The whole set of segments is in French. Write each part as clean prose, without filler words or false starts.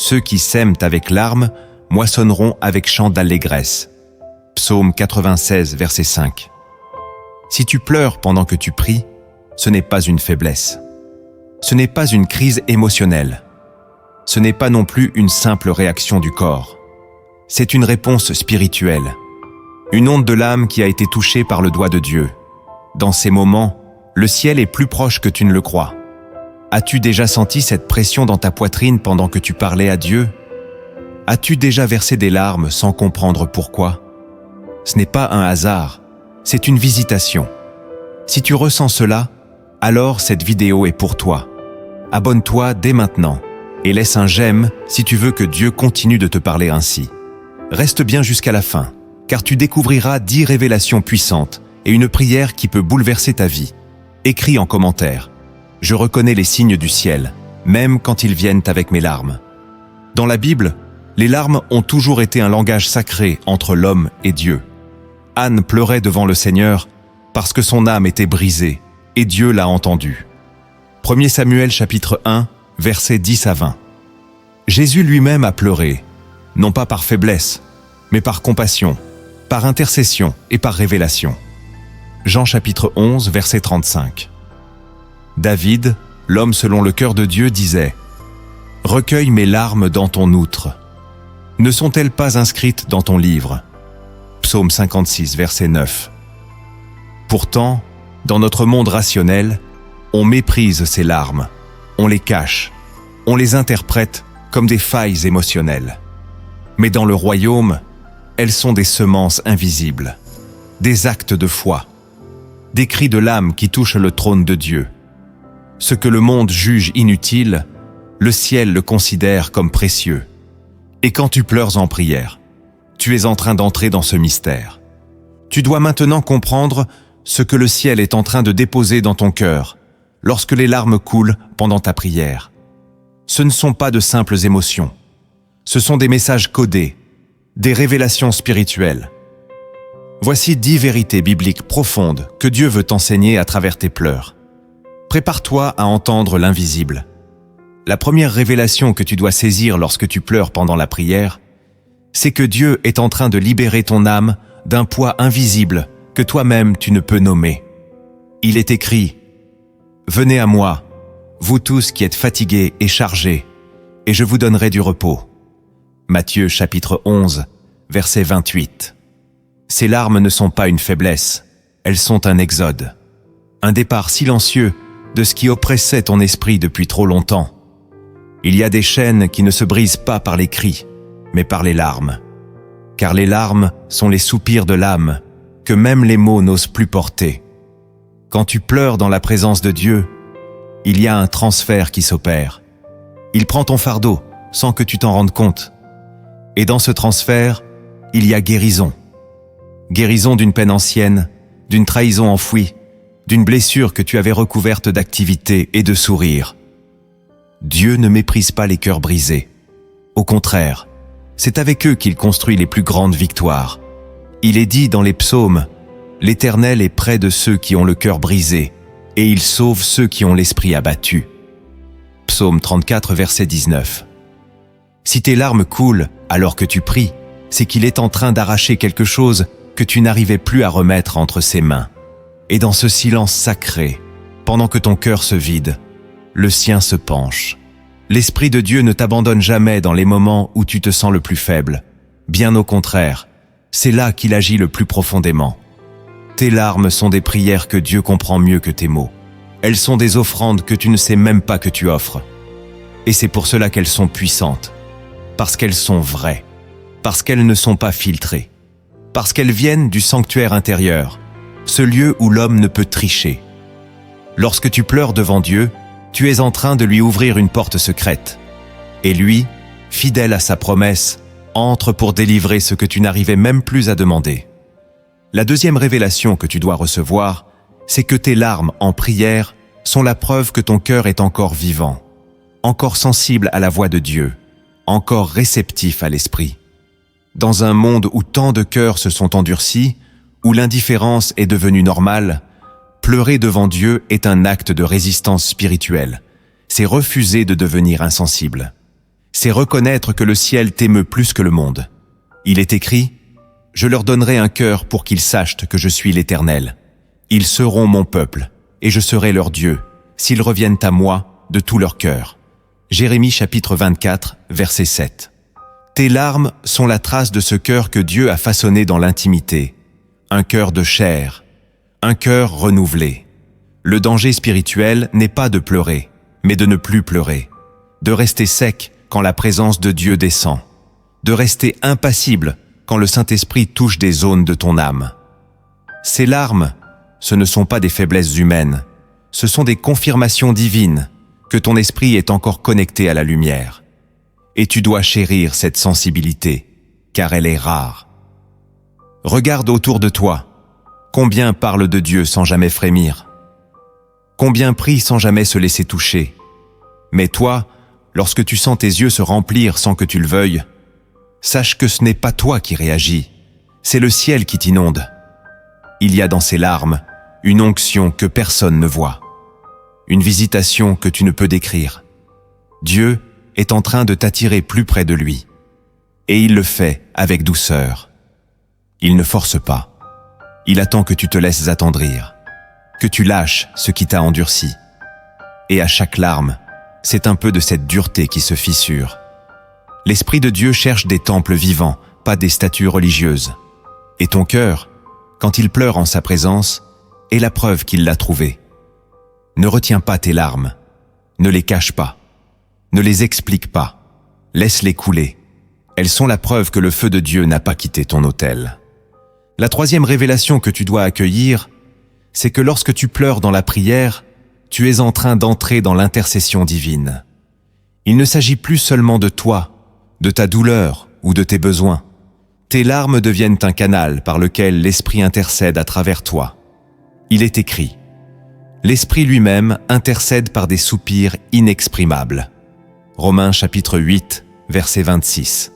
Ceux qui sèment avec larmes moissonneront avec chant d'allégresse. Psaume 96, verset 5. Si tu pleures pendant que tu pries, ce n'est pas une faiblesse. Ce n'est pas une crise émotionnelle. Ce n'est pas non plus une simple réaction du corps. C'est une réponse spirituelle. Une onde de l'âme qui a été touchée par le doigt de Dieu. Dans ces moments, le ciel est plus proche que tu ne le crois. As-tu déjà senti cette pression dans ta poitrine pendant que tu parlais à Dieu? As-tu déjà versé des larmes sans comprendre pourquoi? Ce n'est pas un hasard, c'est une visitation. Si tu ressens cela, alors cette vidéo est pour toi. Abonne-toi dès maintenant et laisse un j'aime si tu veux que Dieu continue de te parler ainsi. Reste bien jusqu'à la fin, car tu découvriras 10 révélations puissantes et une prière qui peut bouleverser ta vie. Écris en commentaire. Je reconnais les signes du ciel, même quand ils viennent avec mes larmes. Dans la Bible, les larmes ont toujours été un langage sacré entre l'homme et Dieu. Anne pleurait devant le Seigneur parce que son âme était brisée, et Dieu l'a entendue. 1 Samuel chapitre 1, versets 10 à 20. Jésus lui-même a pleuré, non pas par faiblesse, mais par compassion, par intercession et par révélation. Jean chapitre 11, verset 35. David, l'homme selon le cœur de Dieu, disait « Recueille mes larmes dans ton outre. Ne sont-elles pas inscrites dans ton livre ?» Psaume 56, verset 9. Pourtant, dans notre monde rationnel, on méprise ces larmes, on les cache, on les interprète comme des failles émotionnelles. Mais dans le royaume, elles sont des semences invisibles, des actes de foi, des cris de l'âme qui touchent le trône de Dieu. Ce que le monde juge inutile, le ciel le considère comme précieux. Et quand tu pleures en prière, tu es en train d'entrer dans ce mystère. Tu dois maintenant comprendre ce que le ciel est en train de déposer dans ton cœur lorsque les larmes coulent pendant ta prière. Ce ne sont pas de simples émotions. Ce sont des messages codés, des révélations spirituelles. Voici 10 vérités bibliques profondes que Dieu veut t'enseigner à travers tes pleurs. Prépare-toi à entendre l'invisible. La première révélation que tu dois saisir lorsque tu pleures pendant la prière, c'est que Dieu est en train de libérer ton âme d'un poids invisible que toi-même tu ne peux nommer. Il est écrit « Venez à moi, vous tous qui êtes fatigués et chargés, et je vous donnerai du repos. » Matthieu chapitre 11, verset 28. Ces larmes ne sont pas une faiblesse, elles sont un exode, un départ silencieux de ce qui oppressait ton esprit depuis trop longtemps. Il y a des chaînes qui ne se brisent pas par les cris, mais par les larmes. Car les larmes sont les soupirs de l'âme que même les mots n'osent plus porter. Quand tu pleures dans la présence de Dieu, il y a un transfert qui s'opère. Il prend ton fardeau sans que tu t'en rendes compte. Et dans ce transfert, il y a guérison. Guérison d'une peine ancienne, d'une trahison enfouie, d'une blessure que tu avais recouverte d'activité et de sourire. Dieu ne méprise pas les cœurs brisés. Au contraire, c'est avec eux qu'il construit les plus grandes victoires. Il est dit dans les psaumes, « L'Éternel est près de ceux qui ont le cœur brisé, et il sauve ceux qui ont l'esprit abattu. » Psaume 34, verset 19. Si tes larmes coulent alors que tu pries, c'est qu'il est en train d'arracher quelque chose que tu n'arrivais plus à remettre entre ses mains. Et dans ce silence sacré, pendant que ton cœur se vide, le sien se penche. L'Esprit de Dieu ne t'abandonne jamais dans les moments où tu te sens le plus faible. Bien au contraire, c'est là qu'il agit le plus profondément. Tes larmes sont des prières que Dieu comprend mieux que tes mots. Elles sont des offrandes que tu ne sais même pas que tu offres. Et c'est pour cela qu'elles sont puissantes. Parce qu'elles sont vraies. Parce qu'elles ne sont pas filtrées. Parce qu'elles viennent du sanctuaire intérieur, ce lieu où l'homme ne peut tricher. Lorsque tu pleures devant Dieu, tu es en train de lui ouvrir une porte secrète. Et lui, fidèle à sa promesse, entre pour délivrer ce que tu n'arrivais même plus à demander. La deuxième révélation que tu dois recevoir, c'est que tes larmes en prière sont la preuve que ton cœur est encore vivant, encore sensible à la voix de Dieu, encore réceptif à l'esprit. Dans un monde où tant de cœurs se sont endurcis, où l'indifférence est devenue normale, pleurer devant Dieu est un acte de résistance spirituelle. C'est refuser de devenir insensible. C'est reconnaître que le ciel t'émeut plus que le monde. Il est écrit « Je leur donnerai un cœur pour qu'ils sachent que je suis l'Éternel. Ils seront mon peuple, et je serai leur Dieu, s'ils reviennent à moi de tout leur cœur. » Jérémie chapitre 24, verset 7. Tes larmes sont la trace de ce cœur que Dieu a façonné dans l'intimité. Un cœur de chair, un cœur renouvelé. Le danger spirituel n'est pas de pleurer, mais de ne plus pleurer, de rester sec quand la présence de Dieu descend, de rester impassible quand le Saint-Esprit touche des zones de ton âme. Ces larmes, ce ne sont pas des faiblesses humaines, ce sont des confirmations divines que ton esprit est encore connecté à la lumière. Et tu dois chérir cette sensibilité, car elle est rare. Regarde autour de toi. Combien parlent de Dieu sans jamais frémir? Combien prient sans jamais se laisser toucher? Mais toi, lorsque tu sens tes yeux se remplir sans que tu le veuilles, sache que ce n'est pas toi qui réagis, c'est le ciel qui t'inonde. Il y a dans ces larmes une onction que personne ne voit, une visitation que tu ne peux décrire. Dieu est en train de t'attirer plus près de lui, et il le fait avec douceur. Il ne force pas, il attend que tu te laisses attendrir, que tu lâches ce qui t'a endurci. Et à chaque larme, c'est un peu de cette dureté qui se fissure. L'Esprit de Dieu cherche des temples vivants, pas des statues religieuses. Et ton cœur, quand il pleure en sa présence, est la preuve qu'il l'a trouvé. Ne retiens pas tes larmes, ne les cache pas, ne les explique pas, laisse-les couler. Elles sont la preuve que le feu de Dieu n'a pas quitté ton autel. La troisième révélation que tu dois accueillir, c'est que lorsque tu pleures dans la prière, tu es en train d'entrer dans l'intercession divine. Il ne s'agit plus seulement de toi, de ta douleur ou de tes besoins. Tes larmes deviennent un canal par lequel l'Esprit intercède à travers toi. Il est écrit « L'Esprit lui-même intercède par des soupirs inexprimables. » Romains chapitre 8, verset 26.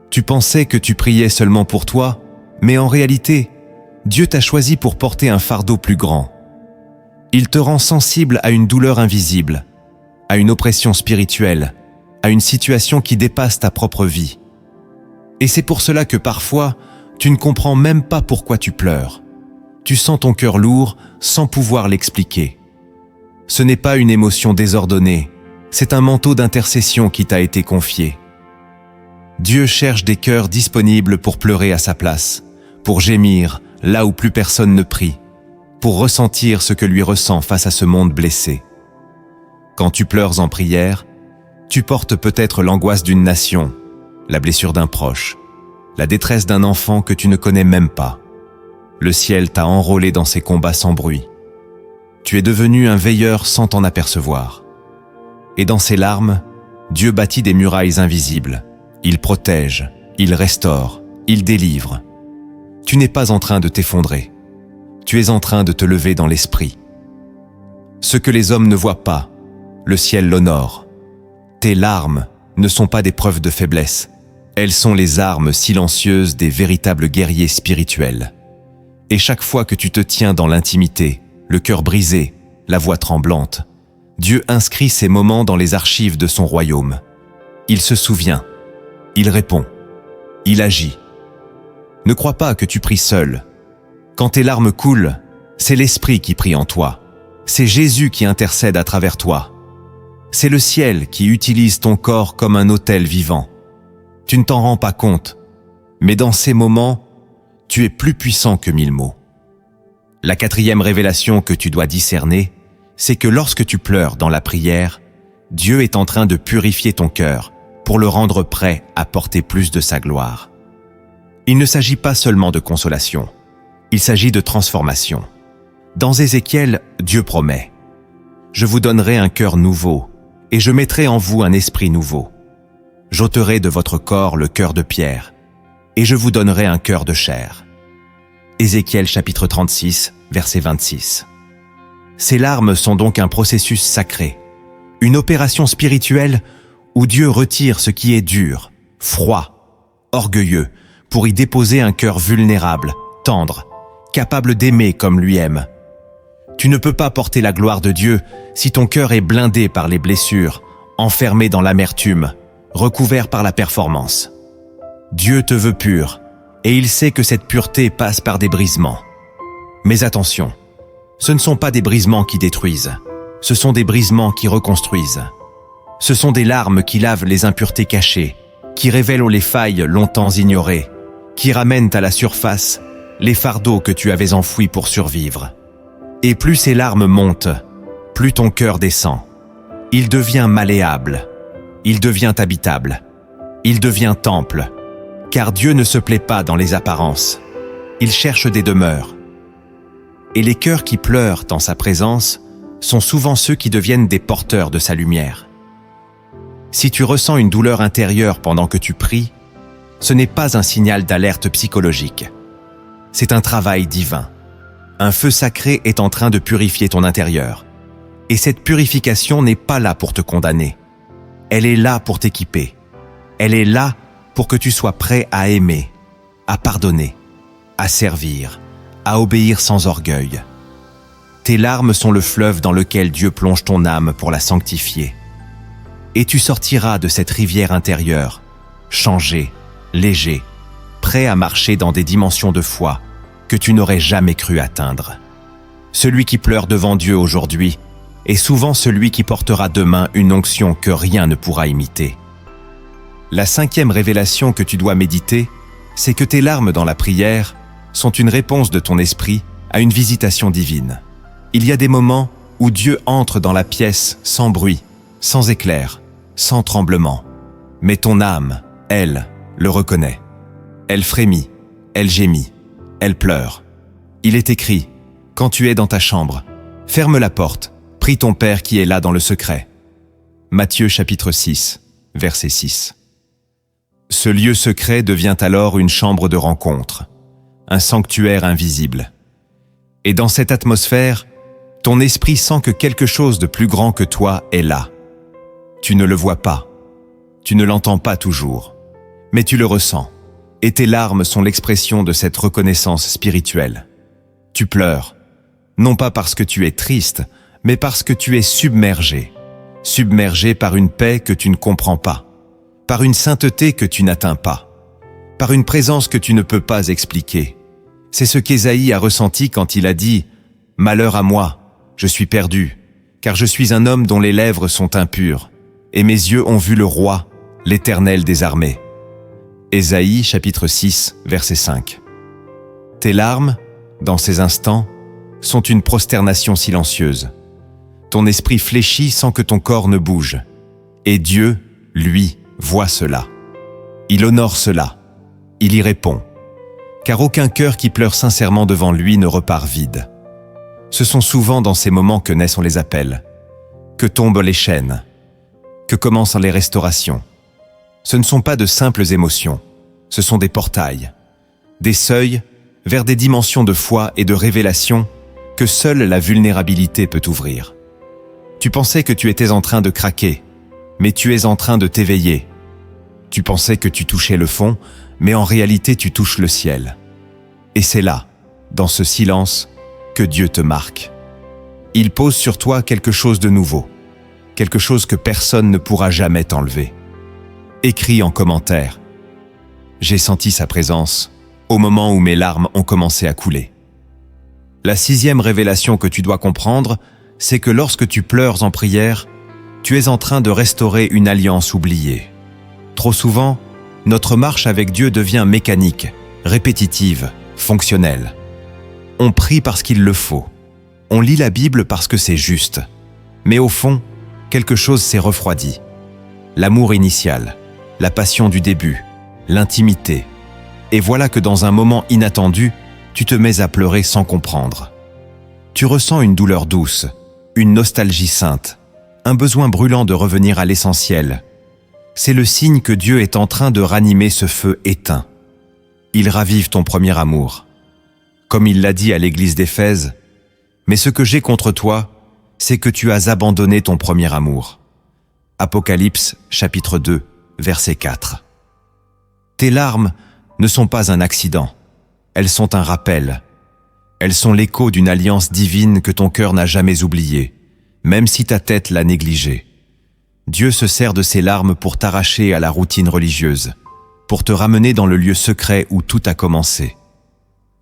Tu pensais que tu priais seulement pour toi, mais en réalité, Dieu t'a choisi pour porter un fardeau plus grand. Il te rend sensible à une douleur invisible, à une oppression spirituelle, à une situation qui dépasse ta propre vie. Et c'est pour cela que parfois, tu ne comprends même pas pourquoi tu pleures. Tu sens ton cœur lourd sans pouvoir l'expliquer. Ce n'est pas une émotion désordonnée, c'est un manteau d'intercession qui t'a été confié. Dieu cherche des cœurs disponibles pour pleurer à sa place, pour gémir là où plus personne ne prie, pour ressentir ce que lui ressent face à ce monde blessé. Quand tu pleures en prière, tu portes peut-être l'angoisse d'une nation, la blessure d'un proche, la détresse d'un enfant que tu ne connais même pas. Le ciel t'a enrôlé dans ces combats sans bruit. Tu es devenu un veilleur sans t'en apercevoir. Et dans ces larmes, Dieu bâtit des murailles invisibles. Il protège, il restaure, il délivre. Tu n'es pas en train de t'effondrer. Tu es en train de te lever dans l'esprit. Ce que les hommes ne voient pas, le ciel l'honore. Tes larmes ne sont pas des preuves de faiblesse. Elles sont les armes silencieuses des véritables guerriers spirituels. Et chaque fois que tu te tiens dans l'intimité, le cœur brisé, la voix tremblante, Dieu inscrit ces moments dans les archives de son royaume. Il se souvient, il répond, il agit. Ne crois pas que tu pries seul. Quand tes larmes coulent, c'est l'Esprit qui prie en toi. C'est Jésus qui intercède à travers toi. C'est le ciel qui utilise ton corps comme un autel vivant. Tu ne t'en rends pas compte, mais dans ces moments, tu es plus puissant que 1000 mots. La quatrième révélation que tu dois discerner, c'est que lorsque tu pleures dans la prière, Dieu est en train de purifier ton cœur pour le rendre prêt à porter plus de sa gloire. Il ne s'agit pas seulement de consolation, il s'agit de transformation. Dans Ézéchiel, Dieu promet « Je vous donnerai un cœur nouveau, et je mettrai en vous un esprit nouveau. J'ôterai de votre corps le cœur de pierre, et je vous donnerai un cœur de chair. » Ézéchiel chapitre 36, verset 26. Ces larmes sont donc un processus sacré, une opération spirituelle où Dieu retire ce qui est dur, froid, orgueilleux, pour y déposer un cœur vulnérable, tendre, capable d'aimer comme lui aime. Tu ne peux pas porter la gloire de Dieu si ton cœur est blindé par les blessures, enfermé dans l'amertume, recouvert par la performance. Dieu te veut pur, et il sait que cette pureté passe par des brisements. Mais attention, ce ne sont pas des brisements qui détruisent, ce sont des brisements qui reconstruisent. Ce sont des larmes qui lavent les impuretés cachées, qui révèlent les failles longtemps ignorées, qui ramènent à la surface les fardeaux que tu avais enfouis pour survivre. Et plus ces larmes montent, plus ton cœur descend. Il devient malléable, il devient habitable, il devient temple, car Dieu ne se plaît pas dans les apparences. Il cherche des demeures. Et les cœurs qui pleurent en sa présence sont souvent ceux qui deviennent des porteurs de sa lumière. Si tu ressens une douleur intérieure pendant que tu pries, ce n'est pas un signal d'alerte psychologique. C'est un travail divin. Un feu sacré est en train de purifier ton intérieur. Et cette purification n'est pas là pour te condamner. Elle est là pour t'équiper. Elle est là pour que tu sois prêt à aimer, à pardonner, à servir, à obéir sans orgueil. Tes larmes sont le fleuve dans lequel Dieu plonge ton âme pour la sanctifier. Et tu sortiras de cette rivière intérieure, changé, léger, prêt à marcher dans des dimensions de foi que tu n'aurais jamais cru atteindre. Celui qui pleure devant Dieu aujourd'hui est souvent celui qui portera demain une onction que rien ne pourra imiter. La 5e révélation que tu dois méditer, c'est que tes larmes dans la prière sont une réponse de ton esprit à une visitation divine. Il y a des moments où Dieu entre dans la pièce sans bruit, sans éclair, sans tremblement. Mais ton âme, elle, le reconnaît. Elle frémit, elle gémit, elle pleure. Il est écrit, quand tu es dans ta chambre, ferme la porte, prie ton Père qui est là dans le secret. Matthieu chapitre 6, verset 6. Ce lieu secret devient alors une chambre de rencontre, un sanctuaire invisible. Et dans cette atmosphère, ton esprit sent que quelque chose de plus grand que toi est là. Tu ne le vois pas, tu ne l'entends pas toujours, mais tu le ressens. Et tes larmes sont l'expression de cette reconnaissance spirituelle. Tu pleures, non pas parce que tu es triste, mais parce que tu es submergé. Submergé par une paix que tu ne comprends pas, par une sainteté que tu n'atteins pas, par une présence que tu ne peux pas expliquer. C'est ce qu'Ésaïe a ressenti quand il a dit « Malheur à moi, je suis perdu, car je suis un homme dont les lèvres sont impures, et mes yeux ont vu le Roi, l'Éternel des armées. » Ésaïe chapitre 6, verset 5. Tes larmes, dans ces instants, sont une prosternation silencieuse. Ton esprit fléchit sans que ton corps ne bouge. Et Dieu, lui, voit cela. Il honore cela. Il y répond. Car aucun cœur qui pleure sincèrement devant lui ne repart vide. Ce sont souvent dans ces moments que naissent les appels, que tombent les chaînes, que commencent les restaurations. Ce ne sont pas de simples émotions, ce sont des portails, des seuils vers des dimensions de foi et de révélation que seule la vulnérabilité peut ouvrir. Tu pensais que tu étais en train de craquer, mais tu es en train de t'éveiller. Tu pensais que tu touchais le fond, mais en réalité tu touches le ciel. Et c'est là, dans ce silence, que Dieu te marque. Il pose sur toi quelque chose de nouveau, quelque chose que personne ne pourra jamais t'enlever. Écris en commentaire. J'ai senti sa présence au moment où mes larmes ont commencé à couler. La 6e révélation que tu dois comprendre, c'est que lorsque tu pleures en prière, tu es en train de restaurer une alliance oubliée. Trop souvent, notre marche avec Dieu devient mécanique, répétitive, fonctionnelle. On prie parce qu'il le faut. On lit la Bible parce que c'est juste. Mais au fond, quelque chose s'est refroidi. L'amour initial, la passion du début, l'intimité. Et voilà que dans un moment inattendu, tu te mets à pleurer sans comprendre. Tu ressens une douleur douce, une nostalgie sainte, un besoin brûlant de revenir à l'essentiel. C'est le signe que Dieu est en train de ranimer ce feu éteint. Il ravive ton premier amour. Comme il l'a dit à l'église d'Éphèse, « Mais ce que j'ai contre toi, c'est que tu as abandonné ton premier amour. » Apocalypse chapitre 2, verset 4. Tes larmes ne sont pas un accident, elles sont un rappel. Elles sont l'écho d'une alliance divine que ton cœur n'a jamais oubliée, même si ta tête l'a négligée. Dieu se sert de ses larmes pour t'arracher à la routine religieuse, pour te ramener dans le lieu secret où tout a commencé.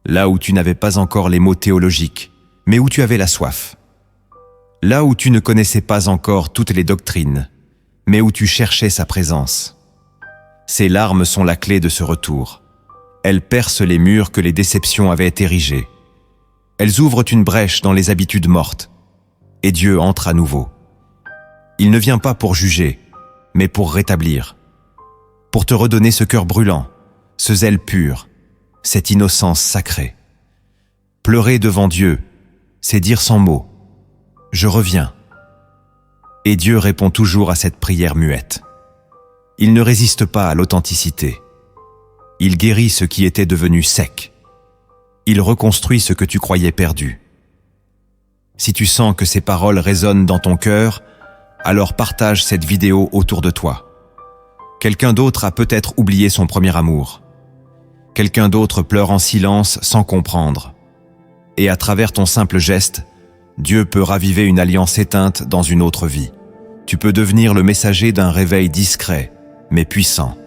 Là où tu n'avais pas encore les mots théologiques, mais où tu avais la soif. Là où tu ne connaissais pas encore toutes les doctrines, mais où tu cherchais sa présence. Ces larmes sont la clé de ce retour. Elles percent les murs que les déceptions avaient érigés. Elles ouvrent une brèche dans les habitudes mortes, et Dieu entre à nouveau. Il ne vient pas pour juger, mais pour rétablir, pour te redonner ce cœur brûlant, ce zèle pur, cette innocence sacrée. Pleurer devant Dieu, c'est dire sans mots « Je reviens ». Et Dieu répond toujours à cette prière muette. Il ne résiste pas à l'authenticité. Il guérit ce qui était devenu sec. Il reconstruit ce que tu croyais perdu. Si tu sens que ces paroles résonnent dans ton cœur, alors partage cette vidéo autour de toi. Quelqu'un d'autre a peut-être oublié son premier amour. Quelqu'un d'autre pleure en silence sans comprendre. Et à travers ton simple geste, Dieu peut raviver une alliance éteinte dans une autre vie. Tu peux devenir le messager d'un réveil discret, mais puissant.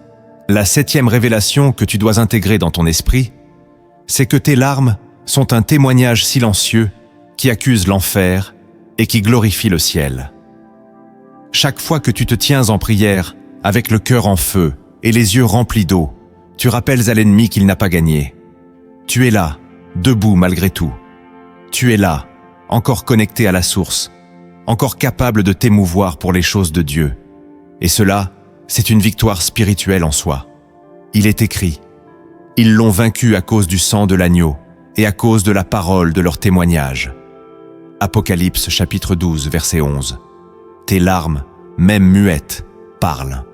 La 7e révélation que tu dois intégrer dans ton esprit, c'est que tes larmes sont un témoignage silencieux qui accuse l'enfer et qui glorifie le ciel. Chaque fois que tu te tiens en prière, avec le cœur en feu et les yeux remplis d'eau, tu rappelles à l'ennemi qu'il n'a pas gagné. Tu es là, debout malgré tout. Tu es là, encore connecté à la source, encore capable de t'émouvoir pour les choses de Dieu. Et cela, c'est une victoire spirituelle en soi. Il est écrit, « Ils l'ont vaincu à cause du sang de l'agneau et à cause de la parole de leur témoignage. » Apocalypse chapitre 12, verset 11. Tes larmes, même muettes, parlent.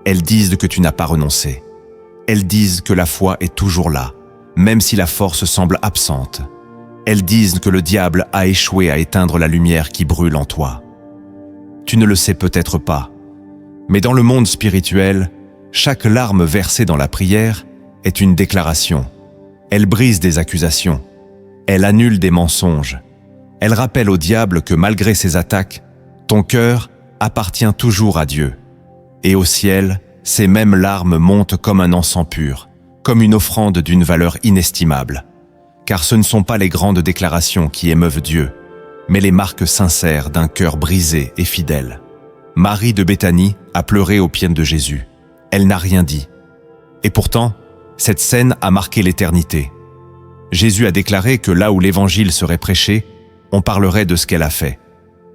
Elles disent que tu n'as pas renoncé. Elles disent que la foi est toujours là, même si la force semble absente. Elles disent que le diable a échoué à éteindre la lumière qui brûle en toi. Tu ne le sais peut-être pas, mais dans le monde spirituel, chaque larme versée dans la prière est une déclaration. Elle brise des accusations. Elle annule des mensonges. Elle rappelle au diable que malgré ses attaques, ton cœur appartient toujours à Dieu. Et au ciel, ces mêmes larmes montent comme un encens pur, comme une offrande d'une valeur inestimable. Car ce ne sont pas les grandes déclarations qui émeuvent Dieu, mais les marques sincères d'un cœur brisé et fidèle. Marie de Béthanie a pleuré aux pieds de Jésus. Elle n'a rien dit. Et pourtant, cette scène a marqué l'éternité. Jésus a déclaré que là où l'évangile serait prêché, on parlerait de ce qu'elle a fait.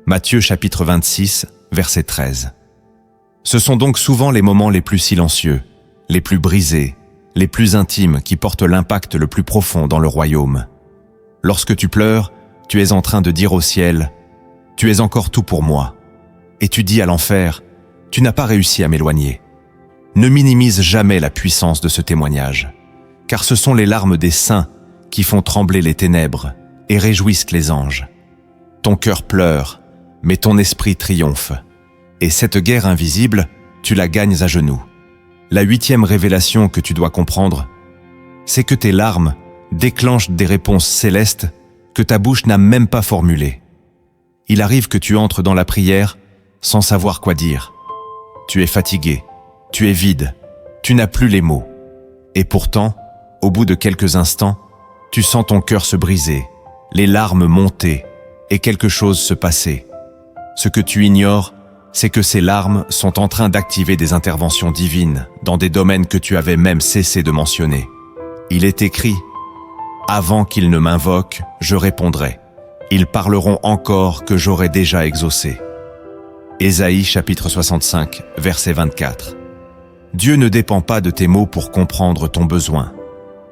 Matthieu chapitre 26, verset 13. Ce sont donc souvent les moments les plus silencieux, les plus brisés, les plus intimes qui portent l'impact le plus profond dans le royaume. Lorsque tu pleures, tu es en train de dire au ciel « Tu es encore tout pour moi ». Et tu dis à l'enfer « Tu n'as pas réussi à m'éloigner ». Ne minimise jamais la puissance de ce témoignage, car ce sont les larmes des saints qui font trembler les ténèbres et réjouissent les anges. Ton cœur pleure, mais ton esprit triomphe. Et cette guerre invisible, tu la gagnes à genoux. La 8e révélation que tu dois comprendre, c'est que tes larmes déclenchent des réponses célestes que ta bouche n'a même pas formulées. Il arrive que tu entres dans la prière sans savoir quoi dire. Tu es fatigué, tu es vide, tu n'as plus les mots. Et pourtant, au bout de quelques instants, tu sens ton cœur se briser, les larmes monter et quelque chose se passer. Ce que tu ignores, c'est que ces larmes sont en train d'activer des interventions divines dans des domaines que tu avais même cessé de mentionner. Il est écrit « Avant qu'ils ne m'invoquent, je répondrai. Ils parleront encore que j'aurai déjà exaucé. » Ésaïe chapitre 65, verset 24. Dieu ne dépend pas de tes mots pour comprendre ton besoin.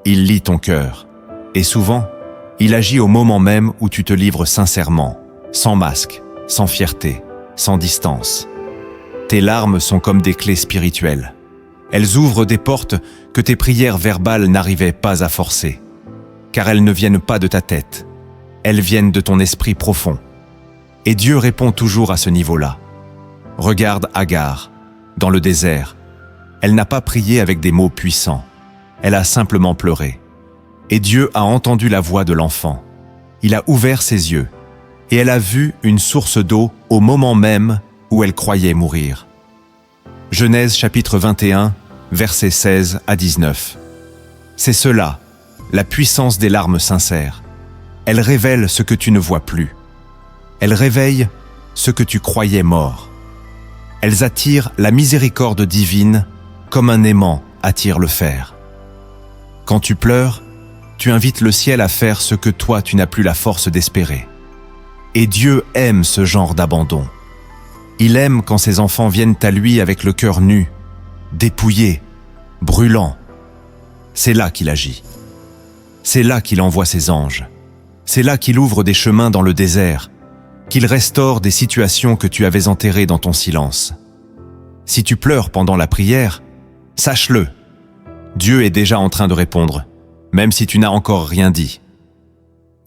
Il lit ton cœur. Et souvent, il agit au moment même où tu te livres sincèrement, sans masque, sans fierté, sans distance. Tes larmes sont comme des clés spirituelles. Elles ouvrent des portes que tes prières verbales n'arrivaient pas à forcer. Car elles ne viennent pas de ta tête. Elles viennent de ton esprit profond. Et Dieu répond toujours à ce niveau-là. Regarde Agar, dans le désert. Elle n'a pas prié avec des mots puissants. Elle a simplement pleuré. Et Dieu a entendu la voix de l'enfant. Il a ouvert ses yeux. Et elle a vu une source d'eau au moment même où elle croyait mourir. Genèse chapitre 21, versets 16 à 19. C'est cela, la puissance des larmes sincères. Elles révèlent ce que tu ne vois plus. Elles réveillent ce que tu croyais mort. Elles attirent la miséricorde divine comme un aimant attire le fer. Quand tu pleures, tu invites le ciel à faire ce que toi tu n'as plus la force d'espérer. Et Dieu aime ce genre d'abandon. Il aime quand ses enfants viennent à lui avec le cœur nu, dépouillé, brûlant. C'est là qu'il agit. C'est là qu'il envoie ses anges. C'est là qu'il ouvre des chemins dans le désert, qu'il restaure des situations que tu avais enterrées dans ton silence. Si tu pleures pendant la prière, sache-le, Dieu est déjà en train de répondre, même si tu n'as encore rien dit.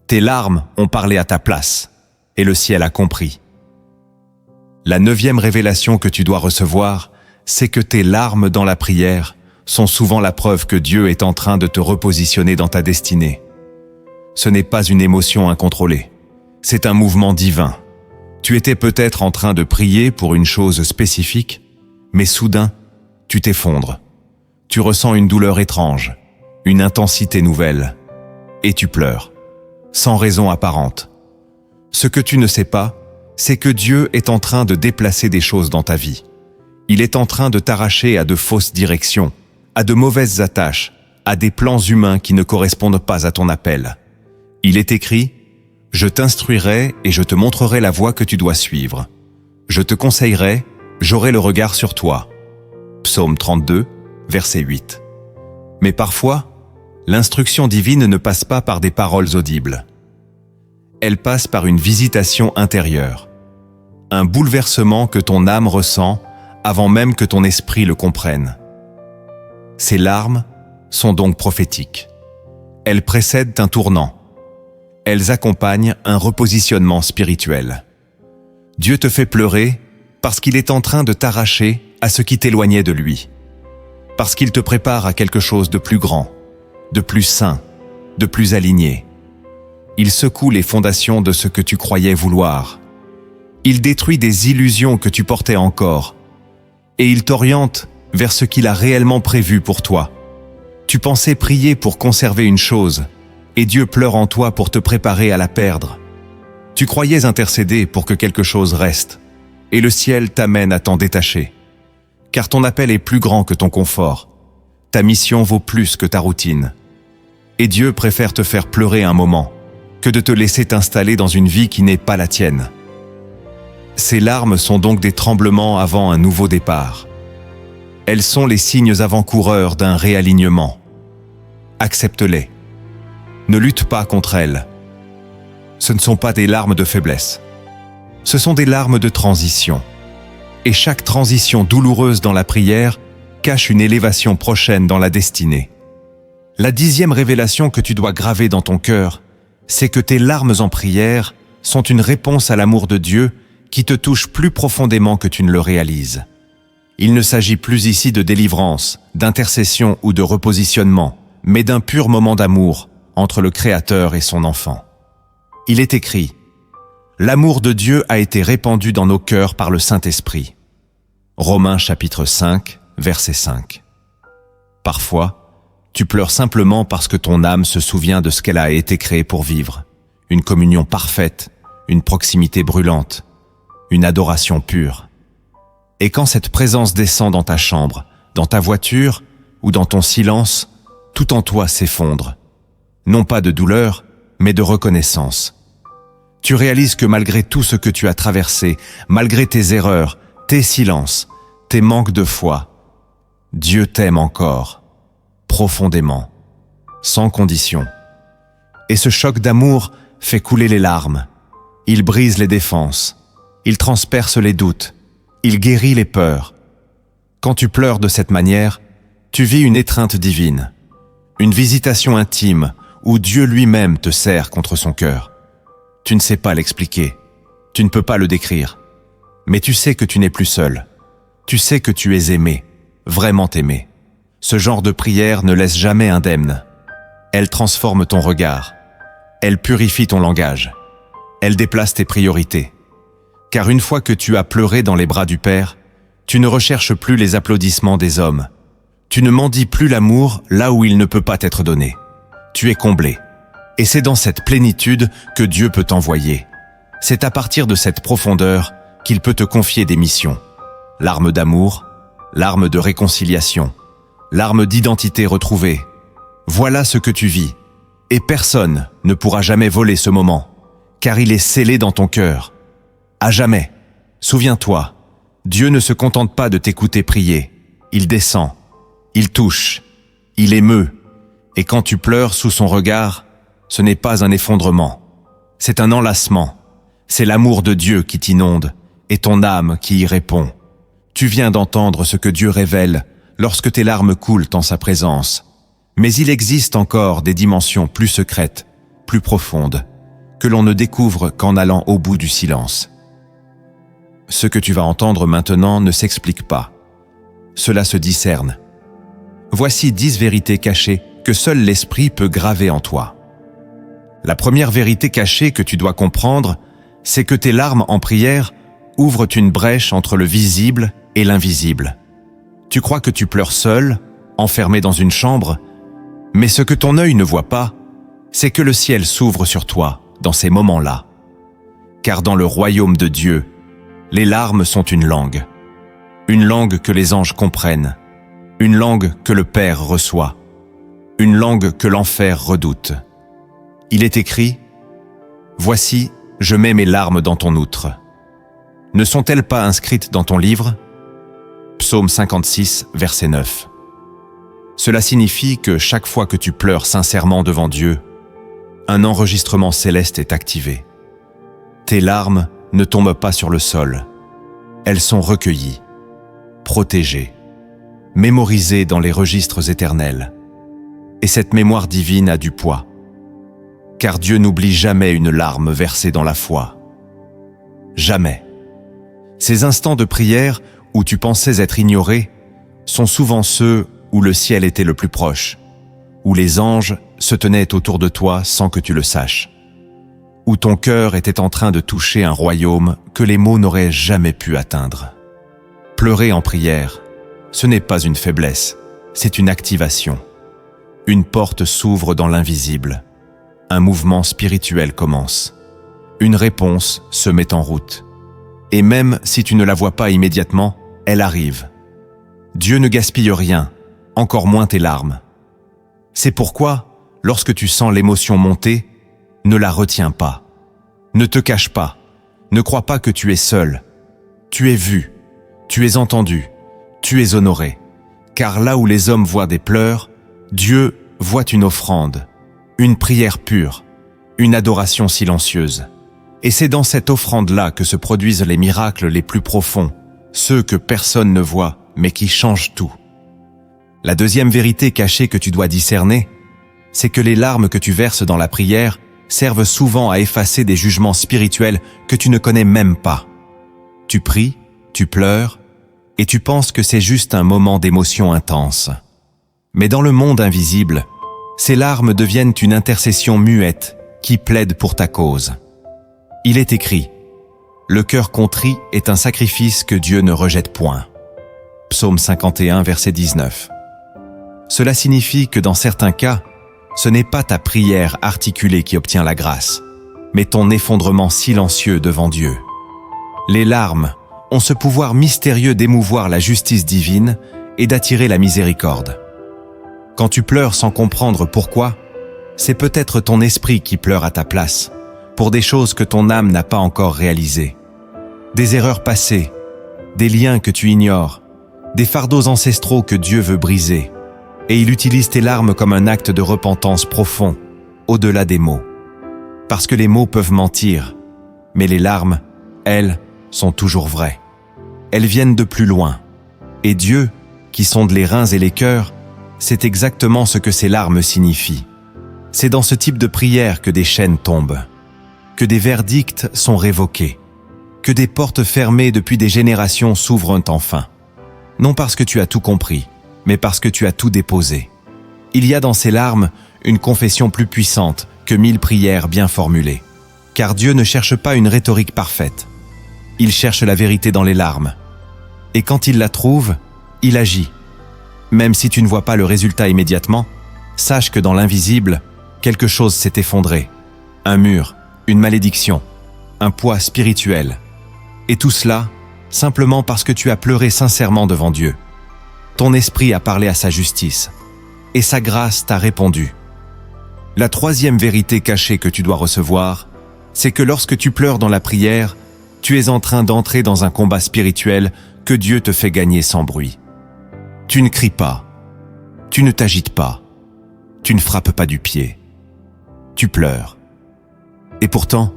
Tes larmes ont parlé à ta place, et le ciel a compris. La 9e révélation que tu dois recevoir, c'est que tes larmes dans la prière sont souvent la preuve que Dieu est en train de te repositionner dans ta destinée. Ce n'est pas une émotion incontrôlée, c'est un mouvement divin. Tu étais peut-être en train de prier pour une chose spécifique, mais soudain, tu t'effondres. Tu ressens une douleur étrange, une intensité nouvelle, et tu pleures, sans raison apparente. Ce que tu ne sais pas, c'est que Dieu est en train de déplacer des choses dans ta vie. Il est en train de t'arracher à de fausses directions, à de mauvaises attaches, à des plans humains qui ne correspondent pas à ton appel. Il est écrit « Je t'instruirai et je te montrerai la voie que tu dois suivre. Je te conseillerai, j'aurai le regard sur toi. » Psaume 32, verset 8. Mais parfois, l'instruction divine ne passe pas par des paroles audibles. Elle passe par une visitation intérieure, un bouleversement que ton âme ressent avant même que ton esprit le comprenne. Ces larmes sont donc prophétiques. Elles précèdent un tournant. Elles accompagnent un repositionnement spirituel. Dieu te fait pleurer parce qu'il est en train de t'arracher à ce qui t'éloignait de lui. Parce qu'il te prépare à quelque chose de plus grand, de plus saint, de plus aligné. Il secoue les fondations de ce que tu croyais vouloir. Il détruit des illusions que tu portais encore. Et il t'oriente vers ce qu'il a réellement prévu pour toi. Tu pensais prier pour conserver une chose, et Dieu pleure en toi pour te préparer à la perdre. Tu croyais intercéder pour que quelque chose reste, et le ciel t'amène à t'en détacher. Car ton appel est plus grand que ton confort. Ta mission vaut plus que ta routine. Et Dieu préfère te faire pleurer un moment, que de te laisser t'installer dans une vie qui n'est pas la tienne. Ces larmes sont donc des tremblements avant un nouveau départ. Elles sont les signes avant-coureurs d'un réalignement. Accepte-les. Ne lutte pas contre elles. Ce ne sont pas des larmes de faiblesse. Ce sont des larmes de transition. Et chaque transition douloureuse dans la prière cache une élévation prochaine dans la destinée. La 10e révélation que tu dois graver dans ton cœur, c'est que tes larmes en prière sont une réponse à l'amour de Dieu qui te touche plus profondément que tu ne le réalises. Il ne s'agit plus ici de délivrance, d'intercession ou de repositionnement, mais d'un pur moment d'amour entre le Créateur et son enfant. Il est écrit « L'amour de Dieu a été répandu dans nos cœurs par le Saint-Esprit. » Romains chapitre 5, verset 5. Parfois, tu pleures simplement parce que ton âme se souvient de ce qu'elle a été créée pour vivre. Une communion parfaite, une proximité brûlante, une adoration pure. Et quand cette présence descend dans ta chambre, dans ta voiture ou dans ton silence, tout en toi s'effondre. Non pas de douleur, mais de reconnaissance. Tu réalises que malgré tout ce que tu as traversé, malgré tes erreurs, tes silences, tes manques de foi, Dieu t'aime encore, profondément, sans condition. Et ce choc d'amour fait couler les larmes. Il brise les défenses. Il transperce les doutes. Il guérit les peurs. Quand tu pleures de cette manière, tu vis une étreinte divine, une visitation intime où Dieu lui-même te serre contre son cœur. Tu ne sais pas l'expliquer, tu ne peux pas le décrire, mais tu sais que tu n'es plus seul. Tu sais que tu es aimé, vraiment aimé. Ce genre de prière ne laisse jamais indemne. Elle transforme ton regard. Elle purifie ton langage. Elle déplace tes priorités. Car une fois que tu as pleuré dans les bras du Père, tu ne recherches plus les applaudissements des hommes. Tu ne mendies plus l'amour là où il ne peut pas t'être donné. Tu es comblé. Et c'est dans cette plénitude que Dieu peut t'envoyer. C'est à partir de cette profondeur qu'il peut te confier des missions. L'arme d'amour, l'arme de réconciliation, l'arme d'identité retrouvée. Voilà ce que tu vis. Et personne ne pourra jamais voler ce moment, car il est scellé dans ton cœur. À jamais. Souviens-toi, Dieu ne se contente pas de t'écouter prier. Il descend, il touche, il émeut. Et quand tu pleures sous son regard, ce n'est pas un effondrement. C'est un enlacement. C'est l'amour de Dieu qui t'inonde et ton âme qui y répond. Tu viens d'entendre ce que Dieu révèle lorsque tes larmes coulent en sa présence. Mais il existe encore des dimensions plus secrètes, plus profondes, que l'on ne découvre qu'en allant au bout du silence. Ce que tu vas entendre maintenant ne s'explique pas. Cela se discerne. Voici 10 vérités cachées que seul l'Esprit peut graver en toi. La première vérité cachée que tu dois comprendre, c'est que tes larmes en prière ouvrent une brèche entre le visible et l'invisible. Tu crois que tu pleures seul, enfermé dans une chambre, mais ce que ton œil ne voit pas, c'est que le ciel s'ouvre sur toi dans ces moments-là. Car dans le royaume de Dieu, les larmes sont une langue que les anges comprennent, une langue que le Père reçoit, une langue que l'enfer redoute. Il est écrit « Voici, je mets mes larmes dans ton outre ». Ne sont-elles pas inscrites dans ton livre ? Psaume 56, verset 9. Cela signifie que chaque fois que tu pleures sincèrement devant Dieu, un enregistrement céleste est activé. Tes larmes ne tombent pas sur le sol. Elles sont recueillies, protégées, mémorisées dans les registres éternels. Et cette mémoire divine a du poids. Car Dieu n'oublie jamais une larme versée dans la foi. Jamais. Ces instants de prière où tu pensais être ignoré sont souvent ceux où le ciel était le plus proche, où les anges se tenaient autour de toi sans que tu le saches, où ton cœur était en train de toucher un royaume que les mots n'auraient jamais pu atteindre. Pleurer en prière, ce n'est pas une faiblesse, c'est une activation. Une porte s'ouvre dans l'invisible. Un mouvement spirituel commence. Une réponse se met en route. Et même si tu ne la vois pas immédiatement, elle arrive. Dieu ne gaspille rien, encore moins tes larmes. C'est pourquoi, lorsque tu sens l'émotion monter, ne la retiens pas. Ne te cache pas. Ne crois pas que tu es seul. Tu es vu, tu es entendu, tu es honoré. Car là où les hommes voient des pleurs, Dieu voit une offrande, une prière pure, une adoration silencieuse. Et c'est dans cette offrande-là que se produisent les miracles les plus profonds, ceux que personne ne voit, mais qui changent tout. La deuxième vérité cachée que tu dois discerner, c'est que les larmes que tu verses dans la prière servent souvent à effacer des jugements spirituels que tu ne connais même pas. Tu pries, tu pleures, et tu penses que c'est juste un moment d'émotion intense. Mais dans le monde invisible, ces larmes deviennent une intercession muette qui plaide pour ta cause. Il est écrit « Le cœur contrit est un sacrifice que Dieu ne rejette point ». Psaume 51, verset 19. Cela signifie que dans certains cas, ce n'est pas ta prière articulée qui obtient la grâce, mais ton effondrement silencieux devant Dieu. Les larmes ont ce pouvoir mystérieux d'émouvoir la justice divine et d'attirer la miséricorde. Quand tu pleures sans comprendre pourquoi, c'est peut-être ton esprit qui pleure à ta place, pour des choses que ton âme n'a pas encore réalisées. Des erreurs passées, des liens que tu ignores, des fardeaux ancestraux que Dieu veut briser. Et il utilise tes larmes comme un acte de repentance profond, au-delà des mots. Parce que les mots peuvent mentir, mais les larmes, elles, sont toujours vraies. Elles viennent de plus loin. Et Dieu, qui sonde les reins et les cœurs, c'est exactement ce que ces larmes signifient. C'est dans ce type de prière que des chaînes tombent, que des verdicts sont révoqués, que des portes fermées depuis des générations s'ouvrent enfin. Non parce que tu as tout compris, mais parce que tu as tout déposé. Il y a dans ces larmes une confession plus puissante que 1000 prières bien formulées. Car Dieu ne cherche pas une rhétorique parfaite. Il cherche la vérité dans les larmes. Et quand il la trouve, il agit. Même si tu ne vois pas le résultat immédiatement, sache que dans l'invisible, quelque chose s'est effondré. Un mur, une malédiction, un poids spirituel. Et tout cela, simplement parce que tu as pleuré sincèrement devant Dieu. Ton esprit a parlé à sa justice, et sa grâce t'a répondu. La troisième vérité cachée que tu dois recevoir, c'est que lorsque tu pleures dans la prière, tu es en train d'entrer dans un combat spirituel que Dieu te fait gagner sans bruit. Tu ne cries pas, tu ne t'agites pas, tu ne frappes pas du pied, tu pleures. Et pourtant,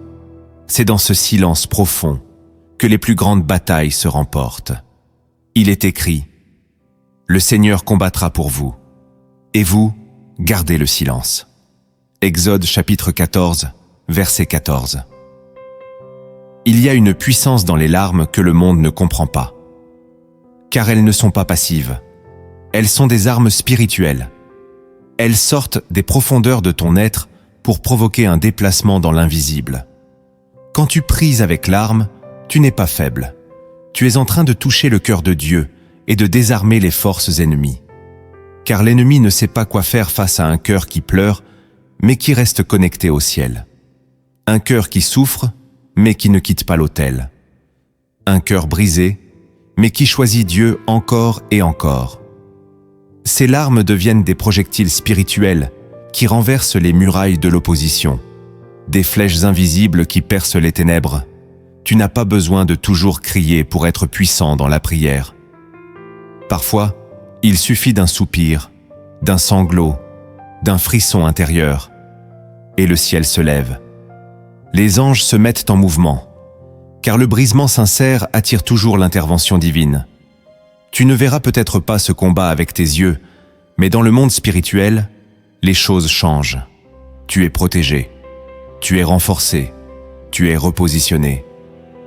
c'est dans ce silence profond que les plus grandes batailles se remportent. Il est écrit « Le Seigneur combattra pour vous, et vous, gardez le silence ». Exode chapitre 14, verset 14. Il y a une puissance dans les larmes que le monde ne comprend pas. Car elles ne sont pas passives. Elles sont des armes spirituelles. Elles sortent des profondeurs de ton être pour provoquer un déplacement dans l'invisible. Quand tu pries avec larmes, tu n'es pas faible. Tu es en train de toucher le cœur de Dieu et de désarmer les forces ennemies. Car l'ennemi ne sait pas quoi faire face à un cœur qui pleure, mais qui reste connecté au ciel. Un cœur qui souffre, mais qui ne quitte pas l'autel. Un cœur brisé, mais qui choisit Dieu encore et encore. Ces larmes deviennent des projectiles spirituels qui renversent les murailles de l'opposition, des flèches invisibles qui percent les ténèbres. Tu n'as pas besoin de toujours crier pour être puissant dans la prière. Parfois, il suffit d'un soupir, d'un sanglot, d'un frisson intérieur, et le ciel se lève. Les anges se mettent en mouvement, car le brisement sincère attire toujours l'intervention divine. Tu ne verras peut-être pas ce combat avec tes yeux, mais dans le monde spirituel, les choses changent. Tu es protégé, tu es renforcé, tu es repositionné.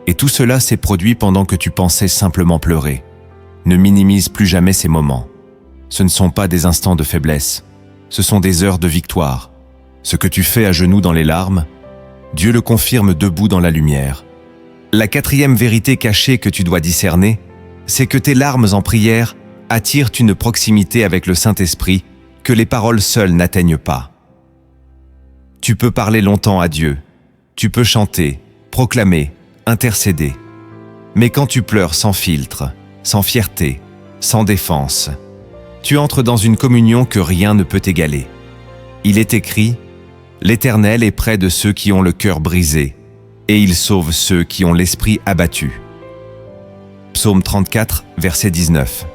Et tout cela s'est produit pendant que tu pensais simplement pleurer. Ne minimise plus jamais ces moments. Ce ne sont pas des instants de faiblesse, ce sont des heures de victoire. Ce que tu fais à genoux dans les larmes, Dieu le confirme debout dans la lumière. La quatrième vérité cachée que tu dois discerner, c'est que tes larmes en prière attirent une proximité avec le Saint-Esprit que les paroles seules n'atteignent pas. Tu peux parler longtemps à Dieu, tu peux chanter, proclamer, intercéder. Mais quand tu pleures sans filtre, sans fierté, sans défense, tu entres dans une communion que rien ne peut égaler. Il est écrit « L'Éternel est près de ceux qui ont le cœur brisé, et il sauve ceux qui ont l'esprit abattu. » Psaume 34, verset 19.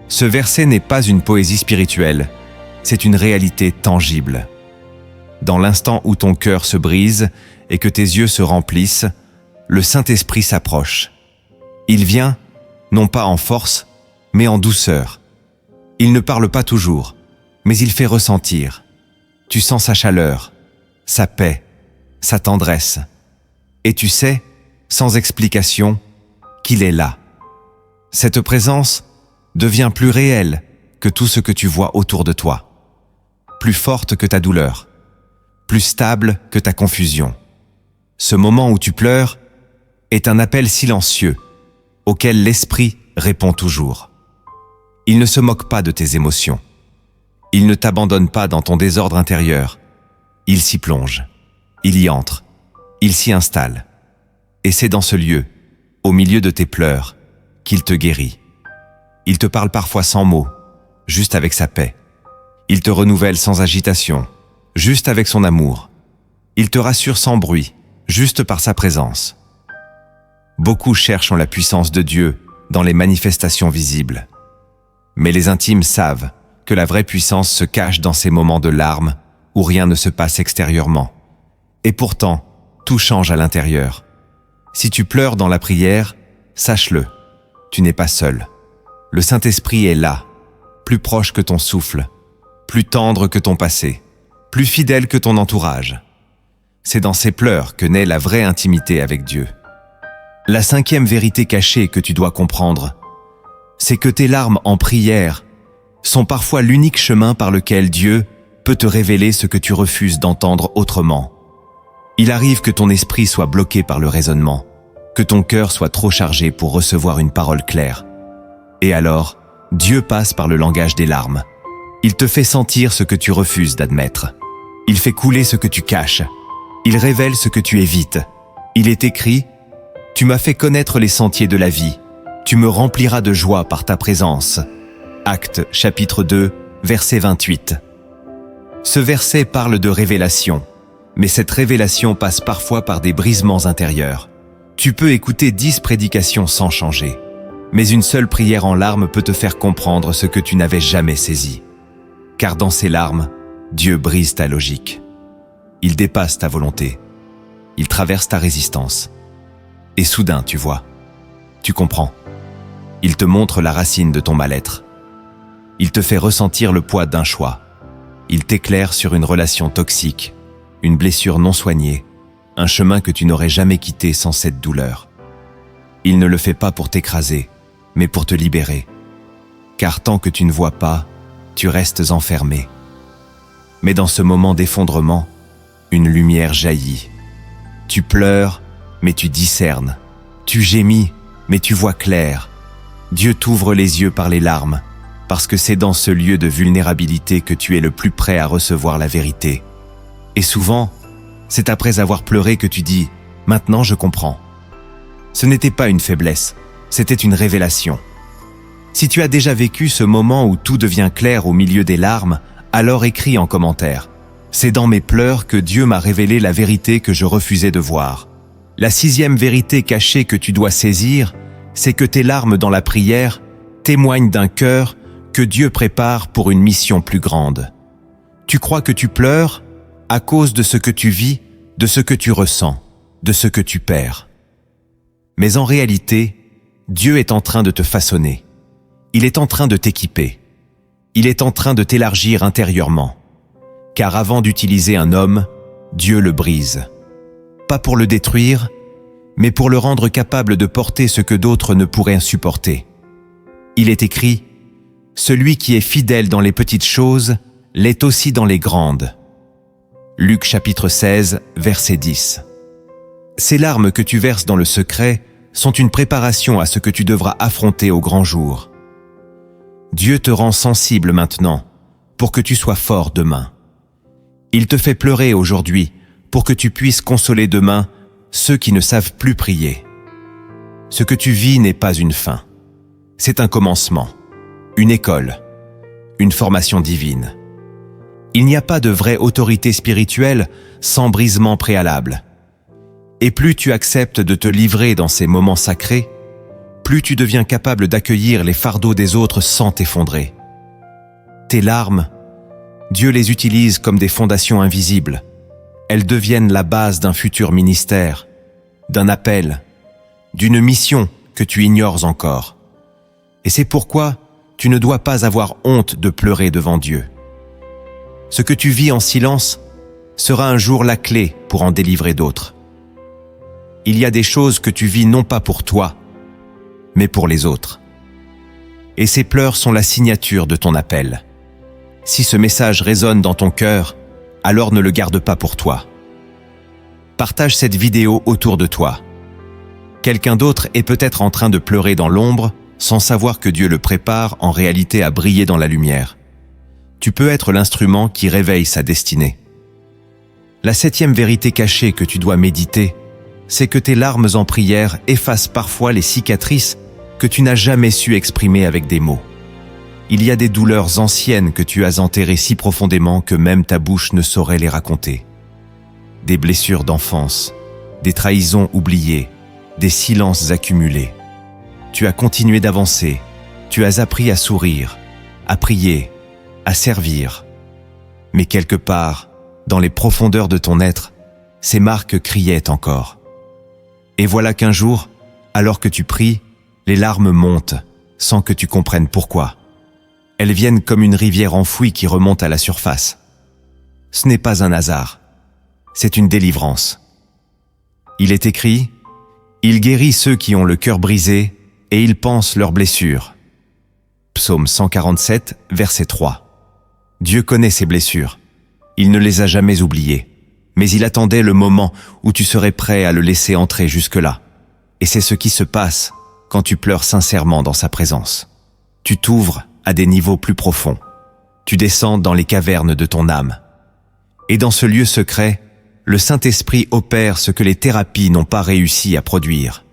Ce verset n'est pas une poésie spirituelle, c'est une réalité tangible. Dans l'instant où ton cœur se brise et que tes yeux se remplissent, le Saint-Esprit s'approche. Il vient, non pas en force, mais en douceur. Il ne parle pas toujours, mais il fait ressentir. Tu sens sa chaleur, sa paix, sa tendresse. Et tu sais, sans explication, qu'il est là. Cette présence devient plus réelle que tout ce que tu vois autour de toi, plus forte que ta douleur, plus stable que ta confusion. Ce moment où tu pleures est un appel silencieux auquel l'Esprit répond toujours. Il ne se moque pas de tes émotions. Il ne t'abandonne pas dans ton désordre intérieur. Il s'y plonge, il y entre, il s'y installe. Et c'est dans ce lieu, au milieu de tes pleurs, qu'il te guérit. Il te parle parfois sans mots, juste avec sa paix. Il te renouvelle sans agitation, juste avec son amour. Il te rassure sans bruit, juste par sa présence. Beaucoup cherchent la puissance de Dieu dans les manifestations visibles. Mais les intimes savent que la vraie puissance se cache dans ces moments de larmes où rien ne se passe extérieurement. Et pourtant, tout change à l'intérieur. Si tu pleures dans la prière, sache-le, tu n'es pas seul. Le Saint-Esprit est là, plus proche que ton souffle, plus tendre que ton passé, plus fidèle que ton entourage. C'est dans ces pleurs que naît la vraie intimité avec Dieu. La cinquième vérité cachée que tu dois comprendre, c'est que tes larmes en prière sont parfois l'unique chemin par lequel Dieu peut te révéler ce que tu refuses d'entendre autrement. Il arrive que ton esprit soit bloqué par le raisonnement, que ton cœur soit trop chargé pour recevoir une parole claire. Et alors, Dieu passe par le langage des larmes. Il te fait sentir ce que tu refuses d'admettre. Il fait couler ce que tu caches. Il révèle ce que tu évites. Il est écrit « Tu m'as fait connaître les sentiers de la vie. Tu me rempliras de joie par ta présence. » Actes chapitre 2, verset 28. Ce verset parle de révélation, mais cette révélation passe parfois par des brisements intérieurs. Tu peux écouter 10 prédications sans changer, mais une seule prière en larmes peut te faire comprendre ce que tu n'avais jamais saisi. Car dans ces larmes, Dieu brise ta logique. Il dépasse ta volonté. Il traverse ta résistance. Et soudain, tu vois, tu comprends. Il te montre la racine de ton mal-être. Il te fait ressentir le poids d'un choix. Il t'éclaire sur une relation toxique, une blessure non soignée, un chemin que tu n'aurais jamais quitté sans cette douleur. Il ne le fait pas pour t'écraser, mais pour te libérer. Car tant que tu ne vois pas, tu restes enfermé. Mais dans ce moment d'effondrement, une lumière jaillit. Tu pleures, mais tu discernes. Tu gémis, mais tu vois clair. Dieu t'ouvre les yeux par les larmes, parce que c'est dans ce lieu de vulnérabilité que tu es le plus prêt à recevoir la vérité. Et souvent, c'est après avoir pleuré que tu dis « Maintenant je comprends ». Ce n'était pas une faiblesse, c'était une révélation. Si tu as déjà vécu ce moment où tout devient clair au milieu des larmes, alors écris en commentaire. C'est dans mes pleurs que Dieu m'a révélé la vérité que je refusais de voir. La 6e vérité cachée que tu dois saisir, c'est que tes larmes dans la prière témoignent d'un cœur que Dieu prépare pour une mission plus grande. Tu crois que tu pleures à cause de ce que tu vis, de ce que tu ressens, de ce que tu perds. Mais en réalité, Dieu est en train de te façonner. Il est en train de t'équiper. Il est en train de t'élargir intérieurement. Car avant d'utiliser un homme, Dieu le brise. Pas pour le détruire, mais pour le rendre capable de porter ce que d'autres ne pourraient supporter. Il est écrit « Celui qui est fidèle dans les petites choses l'est aussi dans les grandes. » Luc chapitre 16, verset 10. Ces larmes que tu verses dans le secret sont une préparation à ce que tu devras affronter au grand jour. Dieu te rend sensible maintenant pour que tu sois fort demain. Il te fait pleurer aujourd'hui pour que tu puisses consoler demain ceux qui ne savent plus prier. Ce que tu vis n'est pas une fin. C'est un commencement, une école, une formation divine. Il n'y a pas de vraie autorité spirituelle sans brisement préalable. Et plus tu acceptes de te livrer dans ces moments sacrés, plus tu deviens capable d'accueillir les fardeaux des autres sans t'effondrer. Tes larmes, Dieu les utilise comme des fondations invisibles. Elles deviennent la base d'un futur ministère, d'un appel, d'une mission que tu ignores encore. Et c'est pourquoi tu ne dois pas avoir honte de pleurer devant Dieu. Ce que tu vis en silence sera un jour la clé pour en délivrer d'autres. Il y a des choses que tu vis non pas pour toi, mais pour les autres. Et ces pleurs sont la signature de ton appel. Si ce message résonne dans ton cœur, alors ne le garde pas pour toi. Partage cette vidéo autour de toi. Quelqu'un d'autre est peut-être en train de pleurer dans l'ombre sans savoir que Dieu le prépare en réalité à briller dans la lumière. Tu peux être l'instrument qui réveille sa destinée. La 7e vérité cachée que tu dois méditer, c'est que tes larmes en prière effacent parfois les cicatrices que tu n'as jamais su exprimer avec des mots. Il y a des douleurs anciennes que tu as enterrées si profondément que même ta bouche ne saurait les raconter. Des blessures d'enfance, des trahisons oubliées, des silences accumulés. Tu as continué d'avancer, tu as appris à sourire, à prier, à servir. Mais quelque part, dans les profondeurs de ton être, ces marques criaient encore. Et voilà qu'un jour, alors que tu pries, les larmes montent, sans que tu comprennes pourquoi. Elles viennent comme une rivière enfouie qui remonte à la surface. Ce n'est pas un hasard, c'est une délivrance. Il est écrit « Il guérit ceux qui ont le cœur brisé et il pense leurs blessures. » Psaume 147, verset 3. Dieu connaît ses blessures. Il ne les a jamais oubliées. Mais il attendait le moment où tu serais prêt à le laisser entrer jusque-là. Et c'est ce qui se passe quand tu pleures sincèrement dans sa présence. Tu t'ouvres à des niveaux plus profonds. Tu descends dans les cavernes de ton âme. Et dans ce lieu secret, le Saint-Esprit opère ce que les thérapies n'ont pas réussi à produire.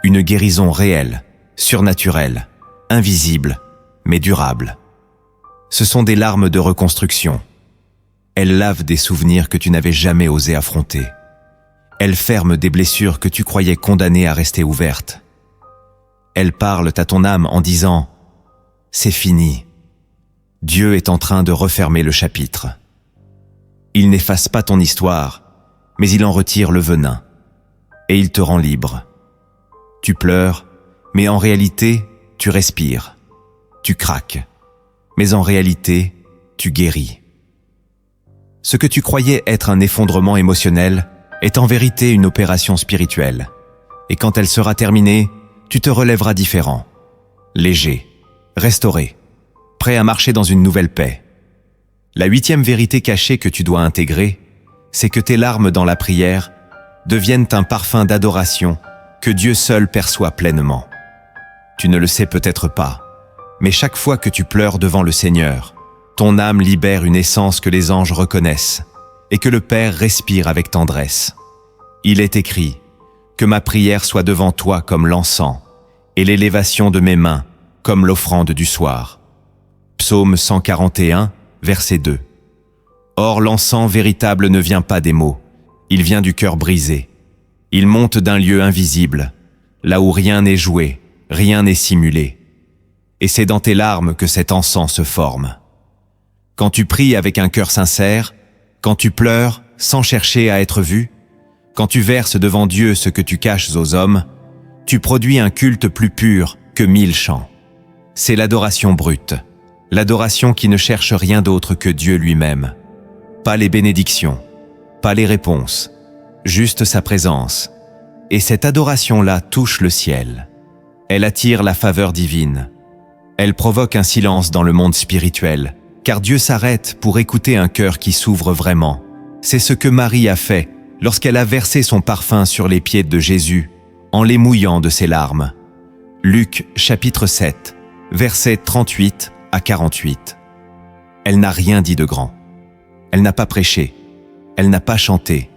Une guérison réelle, surnaturelle, invisible, mais durable. Ce sont des larmes de reconstruction. Elles lavent des souvenirs que tu n'avais jamais osé affronter. Elles ferment des blessures que tu croyais condamnées à rester ouvertes. Elles parlent à ton âme en disant « C'est fini ». Dieu est en train de refermer le chapitre. Il n'efface pas ton histoire, mais il en retire le venin. Et il te rend libre. Tu pleures, mais en réalité, tu respires. Tu craques, mais en réalité, tu guéris. Ce que tu croyais être un effondrement émotionnel est en vérité une opération spirituelle. Et quand elle sera terminée, tu te relèveras différent, léger, restauré, prêt à marcher dans une nouvelle paix. La 8e vérité cachée que tu dois intégrer, c'est que tes larmes dans la prière deviennent un parfum d'adoration que Dieu seul perçoit pleinement. Tu ne le sais peut-être pas, mais chaque fois que tu pleures devant le Seigneur, ton âme libère une essence que les anges reconnaissent et que le Père respire avec tendresse. Il est écrit « Que ma prière soit devant toi comme l'encens et l'élévation de mes mains comme l'offrande du soir. » Psaume 141, verset 2. Or l'encens véritable ne vient pas des mots, il vient du cœur brisé. Il monte d'un lieu invisible, là où rien n'est joué, rien n'est simulé. Et c'est dans tes larmes que cet encens se forme. Quand tu pries avec un cœur sincère, quand tu pleures sans chercher à être vu, quand tu verses devant Dieu ce que tu caches aux hommes, tu produis un culte plus pur que 1000 chants. C'est l'adoration brute, l'adoration qui ne cherche rien d'autre que Dieu lui-même. Pas les bénédictions, pas les réponses, juste sa présence. Et cette adoration-là touche le ciel. Elle attire la faveur divine. Elle provoque un silence dans le monde spirituel, car Dieu s'arrête pour écouter un cœur qui s'ouvre vraiment. C'est ce que Marie a fait lorsqu'elle a versé son parfum sur les pieds de Jésus, en les mouillant de ses larmes. Luc chapitre 7, versets 38 à 48. Elle n'a rien dit de grand. Elle n'a pas prêché. Elle n'a pas chanté.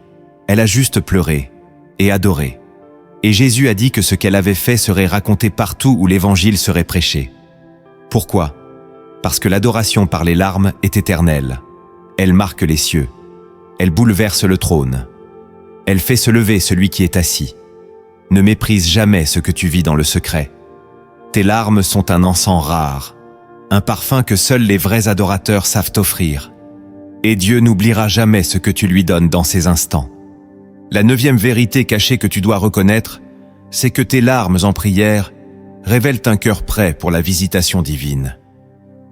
Elle a juste pleuré et adoré. Et Jésus a dit que ce qu'elle avait fait serait raconté partout où l'évangile serait prêché. Pourquoi ? Parce que l'adoration par les larmes est éternelle. Elle marque les cieux. Elle bouleverse le trône. Elle fait se lever celui qui est assis. Ne méprise jamais ce que tu vis dans le secret. Tes larmes sont un encens rare, un parfum que seuls les vrais adorateurs savent offrir. Et Dieu n'oubliera jamais ce que tu lui donnes dans ces instants. La 9e vérité cachée que tu dois reconnaître, c'est que tes larmes en prière révèlent un cœur prêt pour la visitation divine.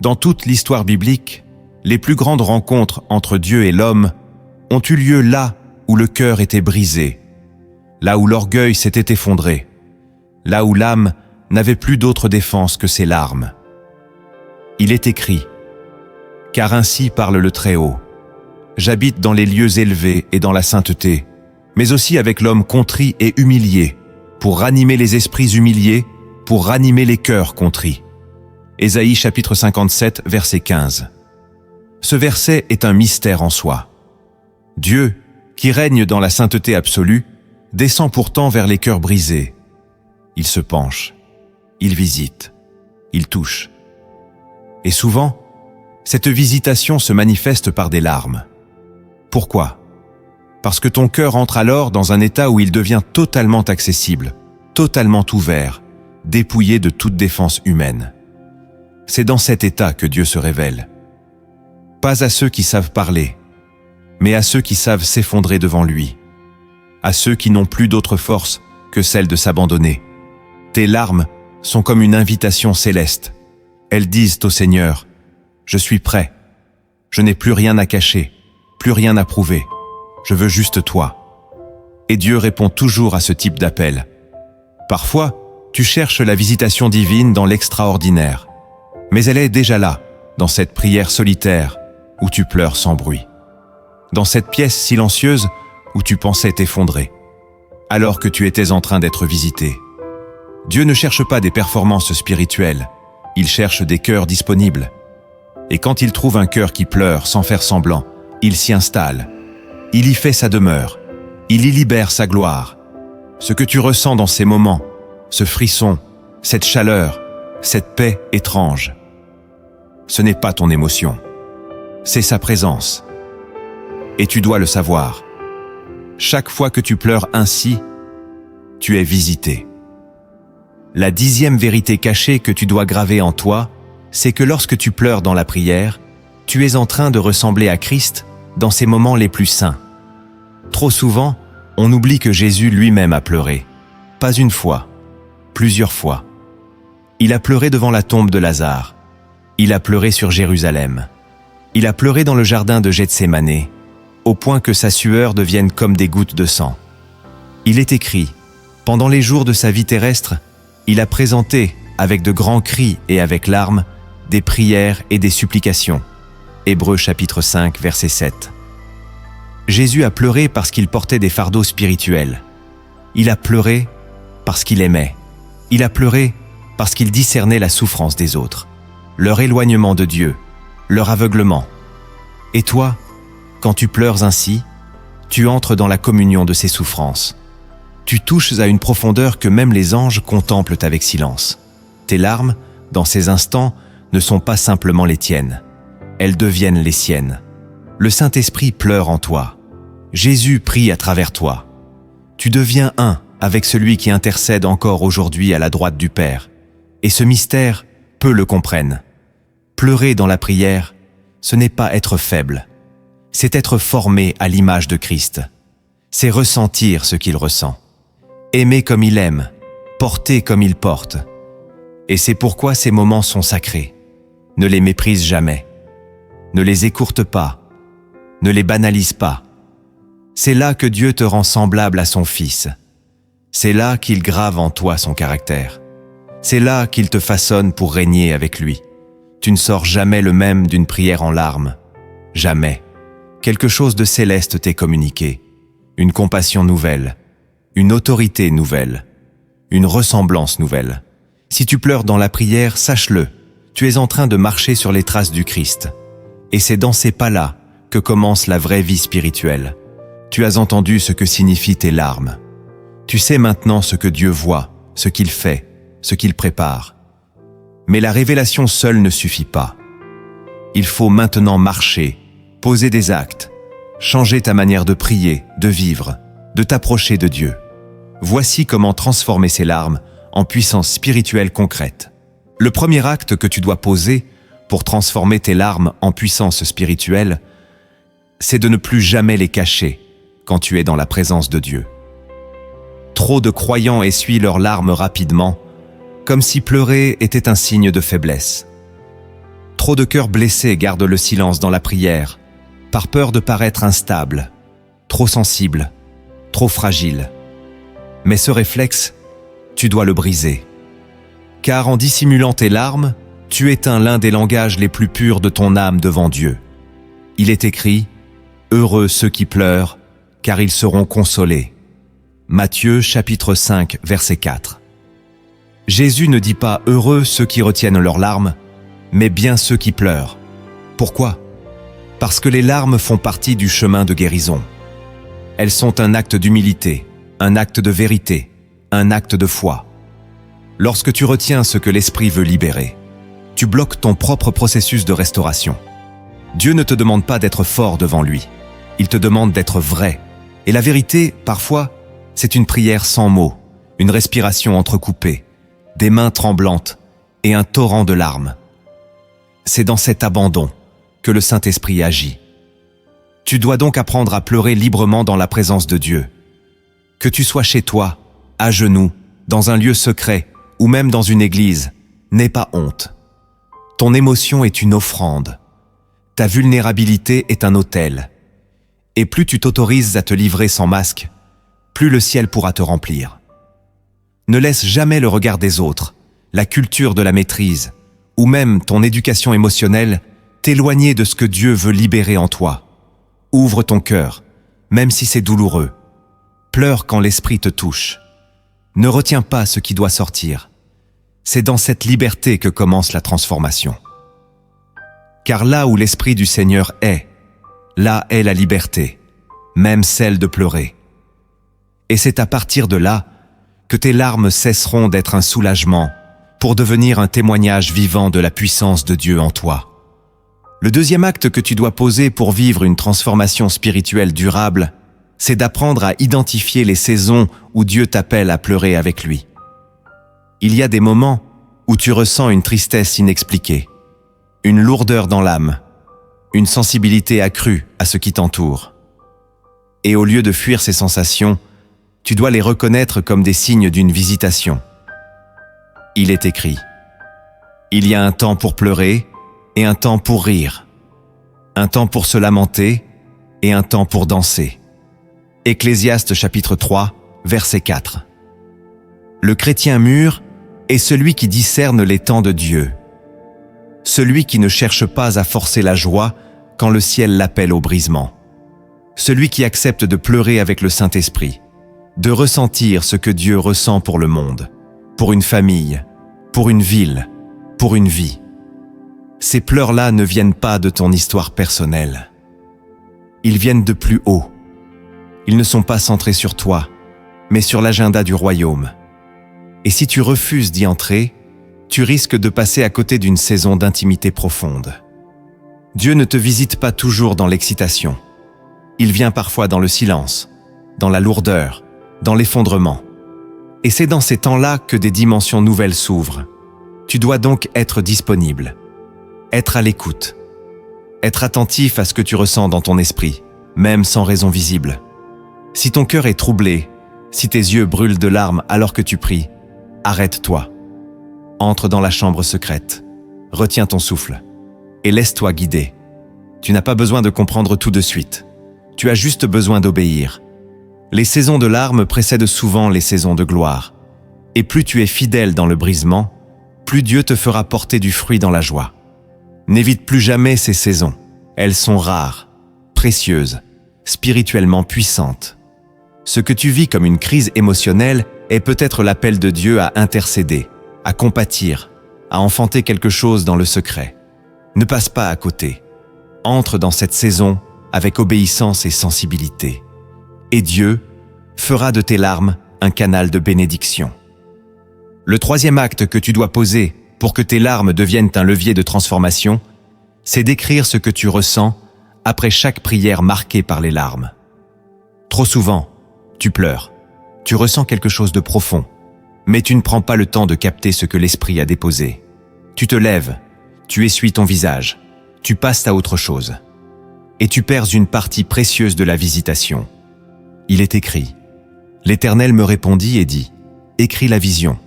Dans toute l'histoire biblique, les plus grandes rencontres entre Dieu et l'homme ont eu lieu là où le cœur était brisé, là où l'orgueil s'était effondré, là où l'âme n'avait plus d'autre défense que ses larmes. Il est écrit « Car ainsi parle le Très-Haut. J'habite dans les lieux élevés et dans la sainteté, mais aussi avec l'homme contrit et humilié, pour ranimer les esprits humiliés, pour ranimer les cœurs contrits. » Ésaïe chapitre 57, verset 15. Ce verset est un mystère en soi. Dieu, qui règne dans la sainteté absolue, descend pourtant vers les cœurs brisés. Il se penche, il visite, il touche. Et souvent, cette visitation se manifeste par des larmes. Pourquoi ? Parce que ton cœur entre alors dans un état où il devient totalement accessible, totalement ouvert, dépouillé de toute défense humaine. C'est dans cet état que Dieu se révèle. Pas à ceux qui savent parler, mais à ceux qui savent s'effondrer devant lui, à ceux qui n'ont plus d'autre force que celle de s'abandonner. Tes larmes sont comme une invitation céleste. Elles disent au Seigneur, « Je suis prêt. Je n'ai plus rien à cacher, plus rien à prouver. Je veux juste toi. » Et Dieu répond toujours à ce type d'appel. Parfois, tu cherches la visitation divine dans l'extraordinaire, mais elle est déjà là, dans cette prière solitaire où tu pleures sans bruit, dans cette pièce silencieuse où tu pensais t'effondrer, alors que tu étais en train d'être visité. Dieu ne cherche pas des performances spirituelles, il cherche des cœurs disponibles. Et quand il trouve un cœur qui pleure sans faire semblant, il s'y installe. Il y fait sa demeure. Il y libère sa gloire. Ce que tu ressens dans ces moments, ce frisson, cette chaleur, cette paix étrange, ce n'est pas ton émotion, c'est sa présence. Et tu dois le savoir. Chaque fois que tu pleures ainsi, tu es visité. La 10e vérité cachée que tu dois graver en toi, c'est que lorsque tu pleures dans la prière, tu es en train de ressembler à Christ dans ses moments les plus saints. Trop souvent, on oublie que Jésus lui-même a pleuré. Pas une fois, plusieurs fois. Il a pleuré devant la tombe de Lazare. Il a pleuré sur Jérusalem. Il a pleuré dans le jardin de Gethsémane, au point que sa sueur devienne comme des gouttes de sang. Il est écrit, pendant les jours de sa vie terrestre, il a présenté, avec de grands cris et avec larmes, des prières et des supplications. Hébreux chapitre 5, verset 7. Jésus a pleuré parce qu'il portait des fardeaux spirituels. Il a pleuré parce qu'il aimait. Il a pleuré parce qu'il discernait la souffrance des autres, leur éloignement de Dieu, leur aveuglement. Et toi, quand tu pleures ainsi, tu entres dans la communion de ces souffrances. Tu touches à une profondeur que même les anges contemplent avec silence. Tes larmes, dans ces instants, ne sont pas simplement les tiennes. Elles deviennent les siennes. Le Saint-Esprit pleure en toi. Jésus prie à travers toi. Tu deviens un avec celui qui intercède encore aujourd'hui à la droite du Père. Et ce mystère, peu le comprennent. Pleurer dans la prière, ce n'est pas être faible. C'est être formé à l'image de Christ. C'est ressentir ce qu'il ressent. Aimer comme il aime, porter comme il porte. Et c'est pourquoi ces moments sont sacrés. Ne les méprise jamais. Ne les écourte pas. Ne les banalise pas. C'est là que Dieu te rend semblable à son Fils. C'est là qu'il grave en toi son caractère. C'est là qu'il te façonne pour régner avec lui. Tu ne sors jamais le même d'une prière en larmes. Jamais. Quelque chose de céleste t'est communiqué. Une compassion nouvelle. Une autorité nouvelle. Une ressemblance nouvelle. Si tu pleures dans la prière, sache-le, tu es en train de marcher sur les traces du Christ. Et c'est dans ces pas-là que commence la vraie vie spirituelle. Tu as entendu ce que signifient tes larmes. Tu sais maintenant ce que Dieu voit, ce qu'il fait, ce qu'il prépare. Mais la révélation seule ne suffit pas. Il faut maintenant marcher, poser des actes, changer ta manière de prier, de vivre, de t'approcher de Dieu. Voici comment transformer ces larmes en puissance spirituelle concrète. Le premier acte que tu dois poser pour transformer tes larmes en puissance spirituelle, c'est de ne plus jamais les cacher quand tu es dans la présence de Dieu. Trop de croyants essuient leurs larmes rapidement, comme si pleurer était un signe de faiblesse. Trop de cœurs blessés gardent le silence dans la prière, par peur de paraître instables, trop sensibles, trop fragiles. Mais ce réflexe, tu dois le briser. Car en dissimulant tes larmes, tu éteins l'un des langages les plus purs de ton âme devant Dieu. Il est écrit « Heureux ceux qui pleurent, car ils seront consolés ». Matthieu chapitre 5, verset 4. Jésus ne dit pas « Heureux ceux qui retiennent leurs larmes », mais bien ceux qui pleurent. Pourquoi ? Parce que les larmes font partie du chemin de guérison. Elles sont un acte d'humilité, un acte de vérité, un acte de foi. Lorsque tu retiens ce que l'Esprit veut libérer, tu bloques ton propre processus de restauration. Dieu ne te demande pas d'être fort devant lui. Il te demande d'être vrai. Et la vérité, parfois, c'est une prière sans mots, une respiration entrecoupée, des mains tremblantes et un torrent de larmes. C'est dans cet abandon que le Saint-Esprit agit. Tu dois donc apprendre à pleurer librement dans la présence de Dieu. Que tu sois chez toi, à genoux, dans un lieu secret ou même dans une église, n'aie pas honte. Ton émotion est une offrande. Ta vulnérabilité est un autel. Et plus tu t'autorises à te livrer sans masque, plus le ciel pourra te remplir. Ne laisse jamais le regard des autres, la culture de la maîtrise, ou même ton éducation émotionnelle, t'éloigner de ce que Dieu veut libérer en toi. Ouvre ton cœur, même si c'est douloureux. Pleure quand l'Esprit te touche. Ne retiens pas ce qui doit sortir. C'est dans cette liberté que commence la transformation. Car là où l'Esprit du Seigneur est, là est la liberté, même celle de pleurer. Et c'est à partir de là que tes larmes cesseront d'être un soulagement pour devenir un témoignage vivant de la puissance de Dieu en toi. Le deuxième acte que tu dois poser pour vivre une transformation spirituelle durable, c'est d'apprendre à identifier les saisons où Dieu t'appelle à pleurer avec lui. Il y a des moments où tu ressens une tristesse inexpliquée, une lourdeur dans l'âme, une sensibilité accrue à ce qui t'entoure. Et au lieu de fuir ces sensations, tu dois les reconnaître comme des signes d'une visitation. Il est écrit: il y a un temps pour pleurer et un temps pour rire, un temps pour se lamenter et un temps pour danser. Ecclésiaste chapitre 3, verset 4. Le chrétien mûr est celui qui discerne les temps de Dieu, celui qui ne cherche pas à forcer la joie quand le ciel l'appelle au brisement, celui qui accepte de pleurer avec le Saint-Esprit, de ressentir ce que Dieu ressent pour le monde, pour une famille, pour une ville, pour une vie. Ces pleurs-là ne viennent pas de ton histoire personnelle. Ils viennent de plus haut. Ils ne sont pas centrés sur toi, mais sur l'agenda du royaume. Et si tu refuses d'y entrer, tu risques de passer à côté d'une saison d'intimité profonde. Dieu ne te visite pas toujours dans l'excitation. Il vient parfois dans le silence, dans la lourdeur, dans l'effondrement. Et c'est dans ces temps-là que des dimensions nouvelles s'ouvrent. Tu dois donc être disponible, être à l'écoute, être attentif à ce que tu ressens dans ton esprit, même sans raison visible. Si ton cœur est troublé, si tes yeux brûlent de larmes alors que tu pries, arrête-toi. Entre dans la chambre secrète, retiens ton souffle et laisse-toi guider. Tu n'as pas besoin de comprendre tout de suite. Tu as juste besoin d'obéir. Les saisons de larmes précèdent souvent les saisons de gloire. Et plus tu es fidèle dans le brisement, plus Dieu te fera porter du fruit dans la joie. N'évite plus jamais ces saisons. Elles sont rares, précieuses, spirituellement puissantes. Ce que tu vis comme une crise émotionnelle est peut-être l'appel de Dieu à intercéder, à compatir, à enfanter quelque chose dans le secret. Ne passe pas à côté. Entre dans cette saison avec obéissance et sensibilité. Et Dieu fera de tes larmes un canal de bénédiction. Le troisième acte que tu dois poser pour que tes larmes deviennent un levier de transformation, c'est d'écrire ce que tu ressens après chaque prière marquée par les larmes. Trop souvent, tu pleures, tu ressens quelque chose de profond, mais tu ne prends pas le temps de capter ce que l'esprit a déposé. Tu te lèves, tu essuies ton visage, tu passes à autre chose. Et tu perds une partie précieuse de la visitation. Il est écrit: l'Éternel me répondit et dit: écris la vision,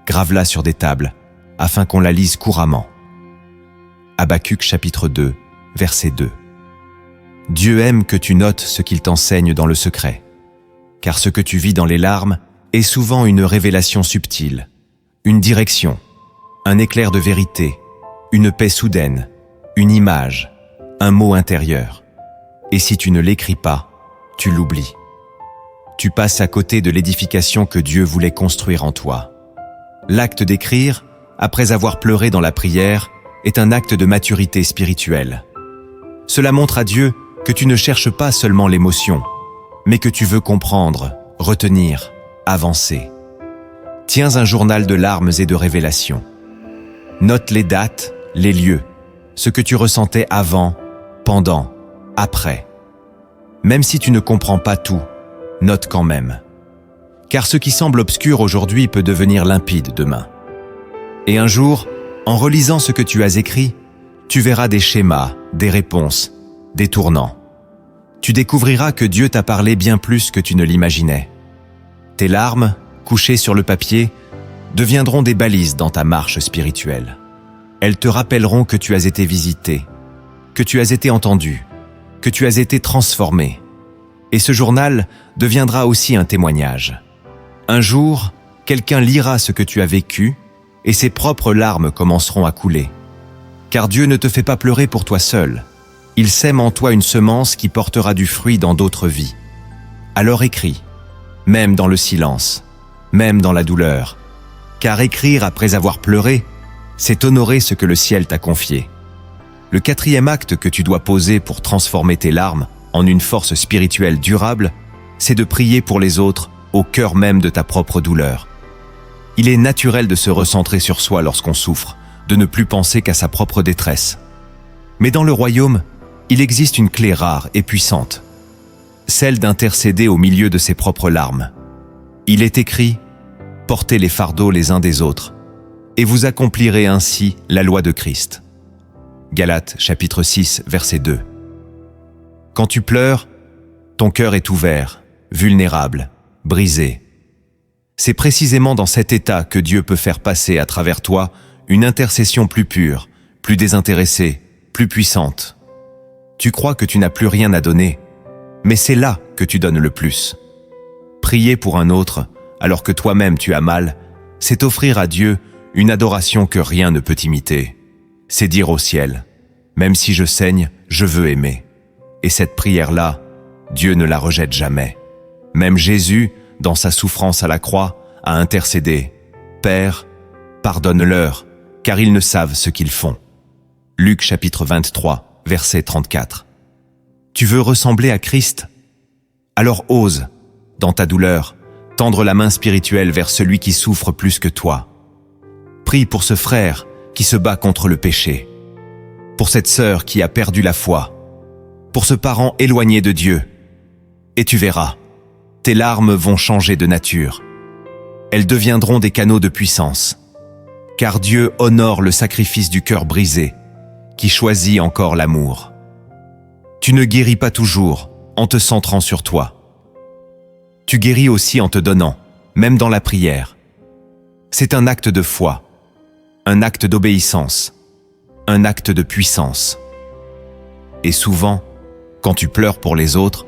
grave-la sur des tables, afin qu'on la lise couramment. Habacuc chapitre 2, verset 2. Dieu aime que tu notes ce qu'il t'enseigne dans le secret, car ce que tu vis dans les larmes est souvent une révélation subtile, une direction, un éclair de vérité, une paix soudaine, une image, un mot intérieur. Et si tu ne l'écris pas, tu l'oublies. Tu passes à côté de l'édification que Dieu voulait construire en toi. L'acte d'écrire, après avoir pleuré dans la prière, est un acte de maturité spirituelle. Cela montre à Dieu que tu ne cherches pas seulement l'émotion, mais que tu veux comprendre, retenir, avancer. Tiens un journal de larmes et de révélations. Note les dates, les lieux, ce que tu ressentais avant, pendant, après. Même si tu ne comprends pas tout, note quand même. Car ce qui semble obscur aujourd'hui peut devenir limpide demain. Et un jour, en relisant ce que tu as écrit, tu verras des schémas, des réponses, des tournants. Tu découvriras que Dieu t'a parlé bien plus que tu ne l'imaginais. Tes larmes, couchées sur le papier, deviendront des balises dans ta marche spirituelle. Elles te rappelleront que tu as été visité, que tu as été entendu, que tu as été transformé. Et ce journal deviendra aussi un témoignage. Un jour, quelqu'un lira ce que tu as vécu et ses propres larmes commenceront à couler. Car Dieu ne te fait pas pleurer pour toi seul. Il sème en toi une semence qui portera du fruit dans d'autres vies. Alors écris, même dans le silence, même dans la douleur. Car écrire après avoir pleuré, c'est honorer ce que le ciel t'a confié. Le quatrième acte que tu dois poser pour transformer tes larmes en une force spirituelle durable, c'est de prier pour les autres au cœur même de ta propre douleur. Il est naturel de se recentrer sur soi lorsqu'on souffre, de ne plus penser qu'à sa propre détresse. Mais dans le royaume, il existe une clé rare et puissante, celle d'intercéder au milieu de ses propres larmes. Il est écrit « Portez les fardeaux les uns des autres, et vous accomplirez ainsi la loi de Christ. » Galates chapitre 6, verset 2. Quand tu pleures, ton cœur est ouvert, vulnérable, brisé. C'est précisément dans cet état que Dieu peut faire passer à travers toi une intercession plus pure, plus désintéressée, plus puissante. Tu crois que tu n'as plus rien à donner, mais c'est là que tu donnes le plus. Prier pour un autre, alors que toi-même tu as mal, c'est offrir à Dieu une adoration que rien ne peut imiter. C'est dire au ciel, même si je saigne, je veux aimer. Et cette prière-là, Dieu ne la rejette jamais. Même Jésus, dans sa souffrance à la croix, a intercédé. Père, pardonne-leur, car ils ne savent ce qu'ils font. Luc chapitre 23, verset 34. Tu veux ressembler à Christ? Alors ose, dans ta douleur, tendre la main spirituelle vers celui qui souffre plus que toi. Prie pour ce frère qui se bat contre le péché, pour cette sœur qui a perdu la foi, pour ce parent éloigné de Dieu. Et tu verras, tes larmes vont changer de nature. Elles deviendront des canaux de puissance, car Dieu honore le sacrifice du cœur brisé, qui choisit encore l'amour. Tu ne guéris pas toujours en te centrant sur toi. Tu guéris aussi en te donnant, même dans la prière. C'est un acte de foi, un acte d'obéissance, un acte de puissance. Et souvent, quand tu pleures pour les autres,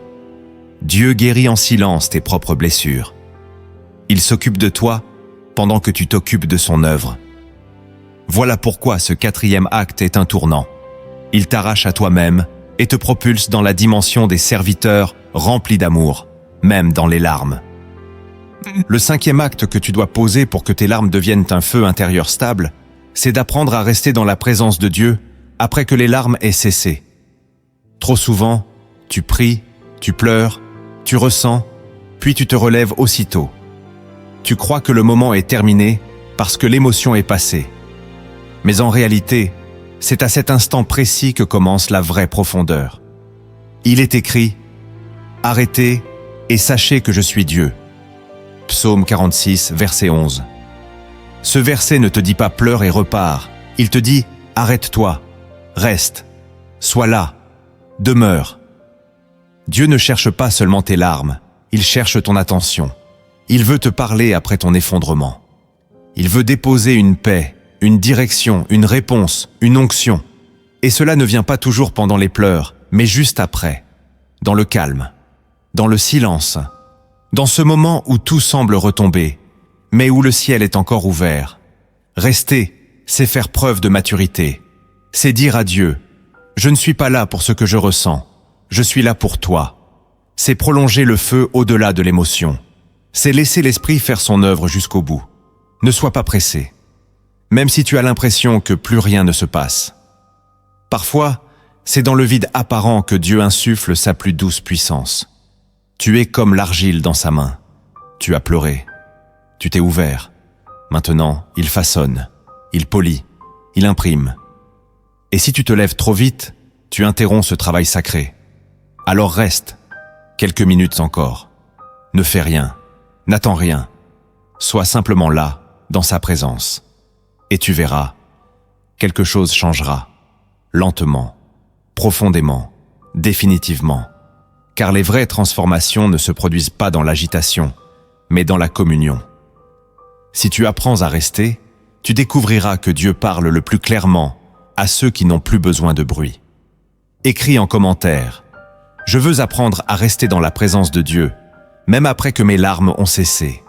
Dieu guérit en silence tes propres blessures. Il s'occupe de toi pendant que tu t'occupes de son œuvre. Voilà pourquoi ce quatrième acte est un tournant. Il t'arrache à toi-même et te propulse dans la dimension des serviteurs remplis d'amour, même dans les larmes. Le cinquième acte que tu dois poser pour que tes larmes deviennent un feu intérieur stable, c'est d'apprendre à rester dans la présence de Dieu après que les larmes aient cessé. Trop souvent, tu pries, tu pleures, tu ressens, puis tu te relèves aussitôt. Tu crois que le moment est terminé parce que l'émotion est passée. Mais en réalité, c'est à cet instant précis que commence la vraie profondeur. Il est écrit « Arrêtez et sachez que je suis Dieu ». Psaume 46, verset 11. Ce verset ne te dit pas « pleure et repars ». Il te dit « arrête-toi, reste, sois là, demeure ». Dieu ne cherche pas seulement tes larmes, il cherche ton attention. Il veut te parler après ton effondrement. Il veut déposer une paix, une direction, une réponse, une onction. Et cela ne vient pas toujours pendant les pleurs, mais juste après, dans le calme, dans le silence, dans ce moment où tout semble retomber, mais où le ciel est encore ouvert. Rester, c'est faire preuve de maturité. C'est dire à Dieu, « Je ne suis pas là pour ce que je ressens, je suis là pour toi. » C'est prolonger le feu au-delà de l'émotion. C'est laisser l'esprit faire son œuvre jusqu'au bout. Ne sois pas pressé, même si tu as l'impression que plus rien ne se passe. Parfois, c'est dans le vide apparent que Dieu insuffle sa plus douce puissance. Tu es comme l'argile dans sa main. Tu as pleuré. Tu t'es ouvert. Maintenant, il façonne, il polit, il imprime. Et si tu te lèves trop vite, tu interromps ce travail sacré. Alors reste, quelques minutes encore. Ne fais rien, n'attends rien. Sois simplement là, dans sa présence. Et tu verras, quelque chose changera, lentement, profondément, définitivement. Car les vraies transformations ne se produisent pas dans l'agitation, mais dans la communion. Si tu apprends à rester, tu découvriras que Dieu parle le plus clairement à ceux qui n'ont plus besoin de bruit. Écris en commentaire « Je veux apprendre à rester dans la présence de Dieu, même après que mes larmes ont cessé. »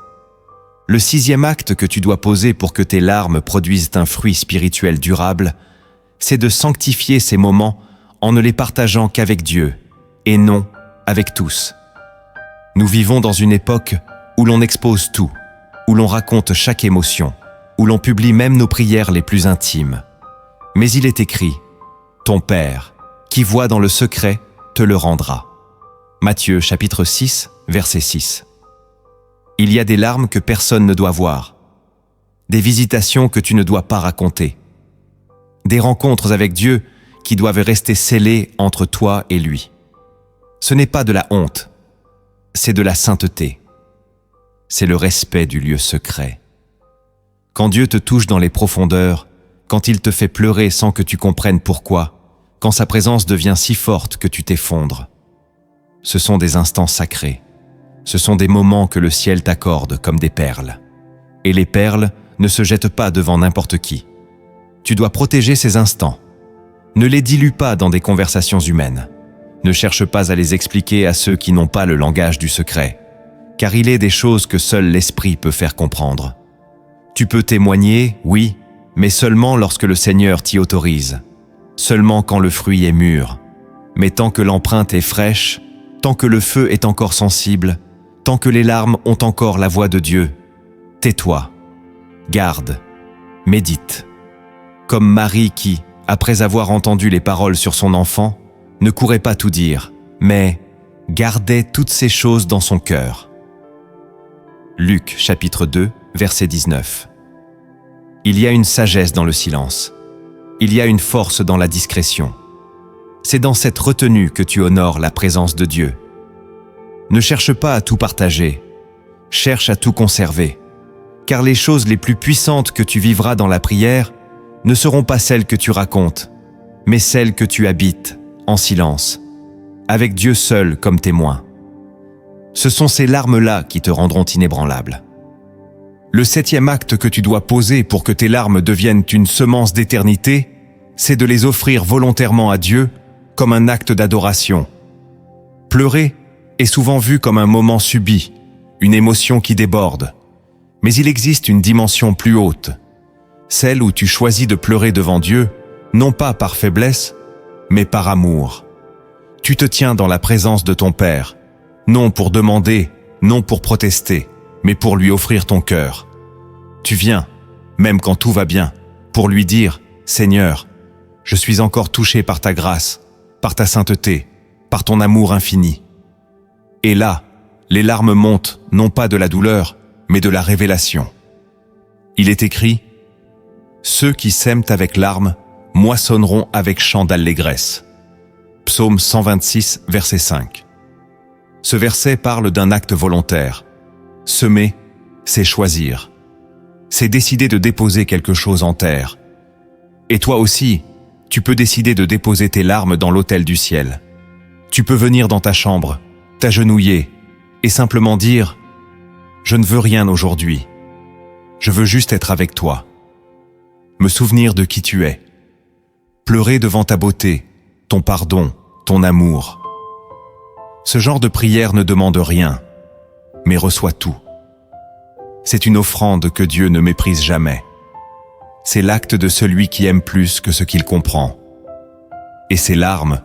Le sixième acte que tu dois poser pour que tes larmes produisent un fruit spirituel durable, c'est de sanctifier ces moments en ne les partageant qu'avec Dieu, et non avec tous. Nous vivons dans une époque où l'on expose tout, où l'on raconte chaque émotion, où l'on publie même nos prières les plus intimes. Mais il est écrit, « Ton Père, qui voit dans le secret, te le rendra. » Matthieu chapitre 6, verset 6. Il y a des larmes que personne ne doit voir, des visitations que tu ne dois pas raconter, des rencontres avec Dieu qui doivent rester scellées entre toi et lui. Ce n'est pas de la honte, c'est de la sainteté. C'est le respect du lieu secret. Quand Dieu te touche dans les profondeurs, quand il te fait pleurer sans que tu comprennes pourquoi, quand sa présence devient si forte que tu t'effondres. Ce sont des instants sacrés. Ce sont des moments que le ciel t'accorde comme des perles. Et les perles ne se jettent pas devant n'importe qui. Tu dois protéger ces instants. Ne les dilue pas dans des conversations humaines. Ne cherche pas à les expliquer à ceux qui n'ont pas le langage du secret, car il est des choses que seul l'Esprit peut faire comprendre. Tu peux témoigner, oui, mais seulement lorsque le Seigneur t'y autorise, seulement quand le fruit est mûr. Mais tant que l'empreinte est fraîche, tant que le feu est encore sensible, tant que les larmes ont encore la voix de Dieu, tais-toi, garde, médite. Comme Marie qui, après avoir entendu les paroles sur son enfant, ne courait pas tout dire, mais gardait toutes ces choses dans son cœur. Luc chapitre 2, verset 19. Il y a une sagesse dans le silence. Il y a une force dans la discrétion. C'est dans cette retenue que tu honores la présence de Dieu. Ne cherche pas à tout partager, cherche à tout conserver, car les choses les plus puissantes que tu vivras dans la prière ne seront pas celles que tu racontes, mais celles que tu habites, en silence, avec Dieu seul comme témoin. Ce sont ces larmes-là qui te rendront inébranlable. Le 7e acte que tu dois poser pour que tes larmes deviennent une semence d'éternité, c'est de les offrir volontairement à Dieu comme un acte d'adoration. Pleurer est souvent vu comme un moment subi, une émotion qui déborde. Mais il existe une dimension plus haute, celle où tu choisis de pleurer devant Dieu, non pas par faiblesse, mais par amour. Tu te tiens dans la présence de ton Père, non pour demander, non pour protester, mais pour lui offrir ton cœur. Tu viens, même quand tout va bien, pour lui dire « Seigneur, je suis encore touché par ta grâce, par ta sainteté, par ton amour infini. » Et là, les larmes montent non pas de la douleur, mais de la révélation. Il est écrit « Ceux qui sèment avec larmes moissonneront avec chant d'allégresse. » Psaume 126, verset 5. Ce verset parle d'un acte volontaire. Semer, c'est choisir. C'est décider de déposer quelque chose en terre. Et toi aussi, tu peux décider de déposer tes larmes dans l'autel du ciel. Tu peux venir dans ta chambre, t'agenouiller et simplement dire « Je ne veux rien aujourd'hui. Je veux juste être avec toi. Me souvenir de qui tu es. Pleurer devant ta beauté, ton pardon, ton amour. » Ce genre de prière ne demande rien, mais reçoit tout. C'est une offrande que Dieu ne méprise jamais. C'est l'acte de celui qui aime plus que ce qu'il comprend. Et ces larmes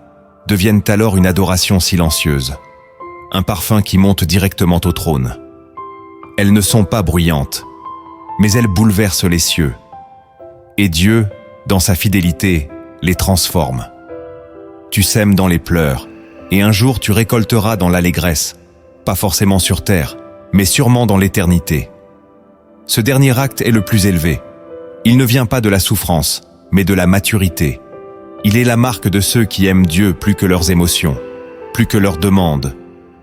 deviennent alors une adoration silencieuse, un parfum qui monte directement au trône. Elles ne sont pas bruyantes, mais elles bouleversent les cieux. Et Dieu, dans sa fidélité, les transforme. Tu sèmes dans les pleurs, et un jour tu récolteras dans l'allégresse, pas forcément sur terre, mais sûrement dans l'éternité. Ce dernier acte est le plus élevé. Il ne vient pas de la souffrance, mais de la maturité. Il est la marque de ceux qui aiment Dieu plus que leurs émotions, plus que leurs demandes,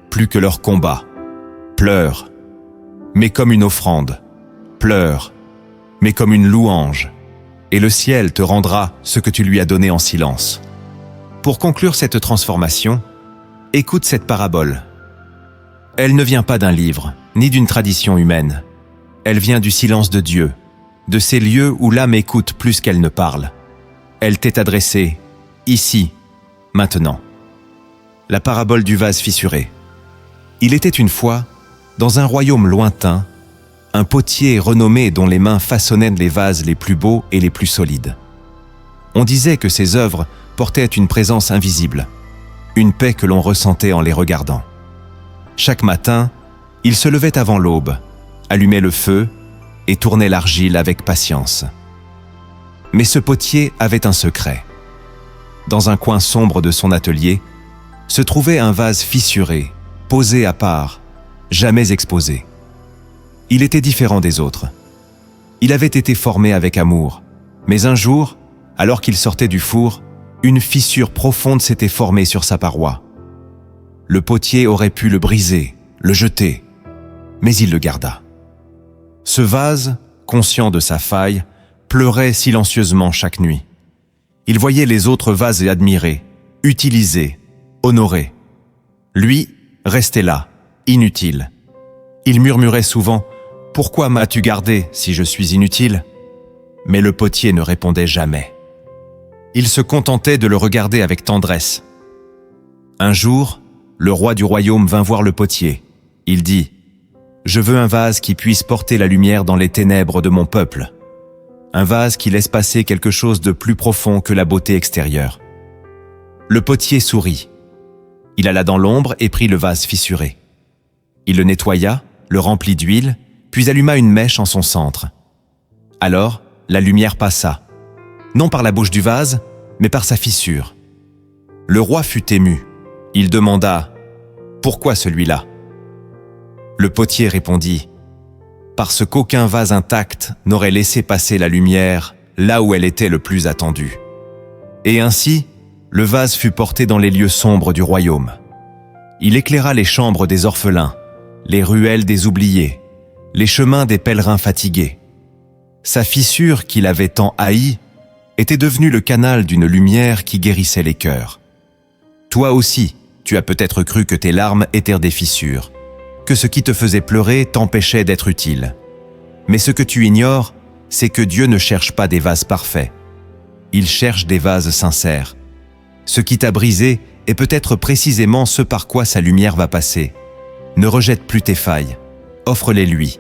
plus que leurs combats. Pleure, mais comme une offrande. Pleure, mais comme une louange. Et le ciel te rendra ce que tu lui as donné en silence. Pour conclure cette transformation, écoute cette parabole. Elle ne vient pas d'un livre, ni d'une tradition humaine. Elle vient du silence de Dieu, de ces lieux où l'âme écoute plus qu'elle ne parle. Elle t'est adressée, ici, maintenant. La parabole du vase fissuré. Il était une fois, dans un royaume lointain, un potier renommé dont les mains façonnaient les vases les plus beaux et les plus solides. On disait que ses œuvres portaient une présence invisible, une paix que l'on ressentait en les regardant. Chaque matin, il se levait avant l'aube, allumait le feu et tournait l'argile avec patience. Mais ce potier avait un secret. Dans un coin sombre de son atelier, se trouvait un vase fissuré, posé à part, jamais exposé. Il était différent des autres. Il avait été formé avec amour, mais un jour, alors qu'il sortait du four, une fissure profonde s'était formée sur sa paroi. Le potier aurait pu le briser, le jeter, mais il le garda. Ce vase, conscient de sa faille, pleurait silencieusement chaque nuit. Il voyait les autres vases admirés, utilisés, honorés. Lui restait là, inutile. Il murmurait souvent « Pourquoi m'as-tu gardé si je suis inutile ?» Mais le potier ne répondait jamais. Il se contentait de le regarder avec tendresse. Un jour, le roi du royaume vint voir le potier. Il dit « Je veux un vase qui puisse porter la lumière dans les ténèbres de mon peuple. Un vase qui laisse passer quelque chose de plus profond que la beauté extérieure. » Le potier sourit. Il alla dans l'ombre et prit le vase fissuré. Il le nettoya, le remplit d'huile, puis alluma une mèche en son centre. Alors, la lumière passa, non par la bouche du vase, mais par sa fissure. Le roi fut ému. Il demanda « Pourquoi celui-là » Le potier répondit « Parce qu'aucun vase intact n'aurait laissé passer la lumière là où elle était le plus attendue. » Et ainsi, le vase fut porté dans les lieux sombres du royaume. Il éclaira les chambres des orphelins, les ruelles des oubliés, les chemins des pèlerins fatigués. Sa fissure qu'il avait tant haïe était devenue le canal d'une lumière qui guérissait les cœurs. Toi aussi, tu as peut-être cru que tes larmes étaient des fissures, que ce qui te faisait pleurer t'empêchait d'être utile. Mais ce que tu ignores, c'est que Dieu ne cherche pas des vases parfaits. Il cherche des vases sincères. Ce qui t'a brisé est peut-être précisément ce par quoi sa lumière va passer. Ne rejette plus tes failles, offre-les lui,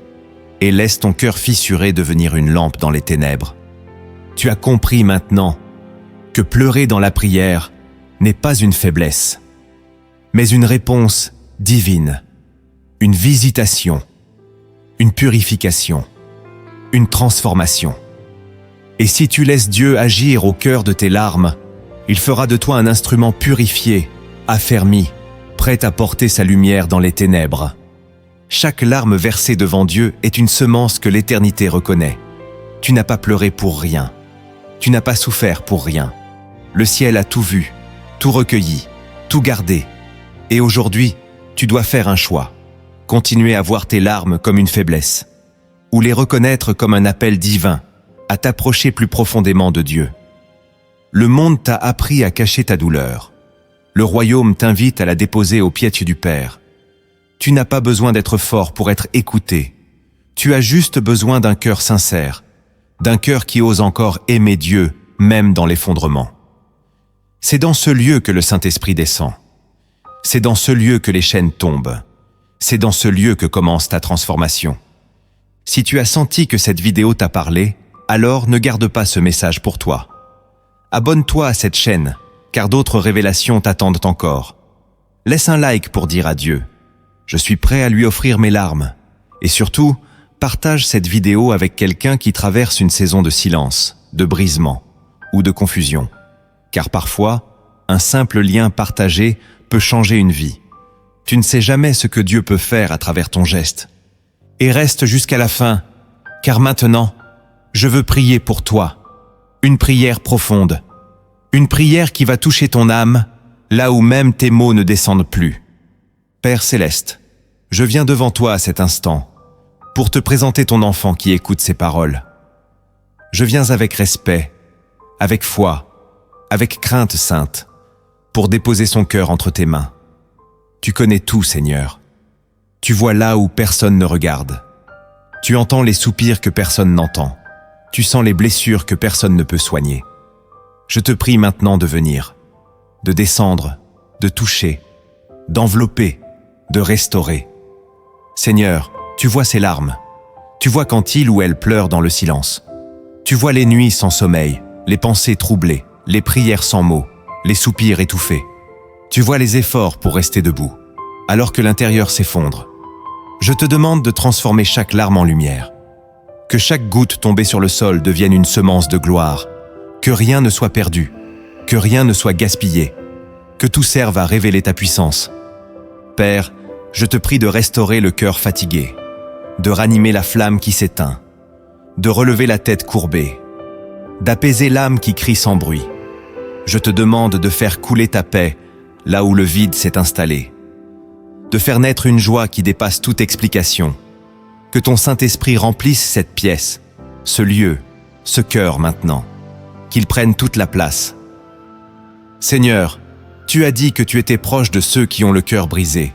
et laisse ton cœur fissuré devenir une lampe dans les ténèbres. Tu as compris maintenant que pleurer dans la prière n'est pas une faiblesse, mais une réponse divine, une visitation, une purification, une transformation. Et si tu laisses Dieu agir au cœur de tes larmes, il fera de toi un instrument purifié, affermi, prêt à porter sa lumière dans les ténèbres. Chaque larme versée devant Dieu est une semence que l'éternité reconnaît. Tu n'as pas pleuré pour rien. Tu n'as pas souffert pour rien. Le ciel a tout vu, tout recueilli, tout gardé. Et aujourd'hui, tu dois faire un choix. Continuer à voir tes larmes comme une faiblesse, ou les reconnaître comme un appel divin, à t'approcher plus profondément de Dieu. Le monde t'a appris à cacher ta douleur. Le royaume t'invite à la déposer aux pieds du Père. Tu n'as pas besoin d'être fort pour être écouté. Tu as juste besoin d'un cœur sincère, d'un cœur qui ose encore aimer Dieu, même dans l'effondrement. C'est dans ce lieu que le Saint-Esprit descend. C'est dans ce lieu que les chaînes tombent. C'est dans ce lieu que commence ta transformation. Si tu as senti que cette vidéo t'a parlé, alors ne garde pas ce message pour toi. Abonne-toi à cette chaîne, car d'autres révélations t'attendent encore. Laisse un like pour dire adieu. Je suis prêt à lui offrir mes larmes. Et surtout, partage cette vidéo avec quelqu'un qui traverse une saison de silence, de brisement ou de confusion. Car parfois, un simple lien partagé peut changer une vie. Tu ne sais jamais ce que Dieu peut faire à travers ton geste. Et reste jusqu'à la fin, car maintenant, je veux prier pour toi. Une prière profonde. Une prière qui va toucher ton âme, là où même tes mots ne descendent plus. Père Céleste, je viens devant toi à cet instant, pour te présenter ton enfant qui écoute ces paroles. Je viens avec respect, avec foi, avec crainte sainte, pour déposer son cœur entre tes mains. Tu connais tout, Seigneur. Tu vois là où personne ne regarde. Tu entends les soupirs que personne n'entend. Tu sens les blessures que personne ne peut soigner. Je te prie maintenant de venir, de descendre, de toucher, d'envelopper, de restaurer. Seigneur, tu vois ses larmes. Tu vois quand il ou elle pleure dans le silence. Tu vois les nuits sans sommeil, les pensées troublées, les prières sans mots, les soupirs étouffés. Tu vois les efforts pour rester debout, alors que l'intérieur s'effondre. Je te demande de transformer chaque larme en lumière. Que chaque goutte tombée sur le sol devienne une semence de gloire. Que rien ne soit perdu. Que rien ne soit gaspillé. Que tout serve à révéler ta puissance. Père, je te prie de restaurer le cœur fatigué, de ranimer la flamme qui s'éteint, de relever la tête courbée, d'apaiser l'âme qui crie sans bruit. Je te demande de faire couler ta paix là où le vide s'est installé, de faire naître une joie qui dépasse toute explication. Que ton Saint-Esprit remplisse cette pièce, ce lieu, ce cœur maintenant, qu'il prenne toute la place. Seigneur, tu as dit que tu étais proche de ceux qui ont le cœur brisé.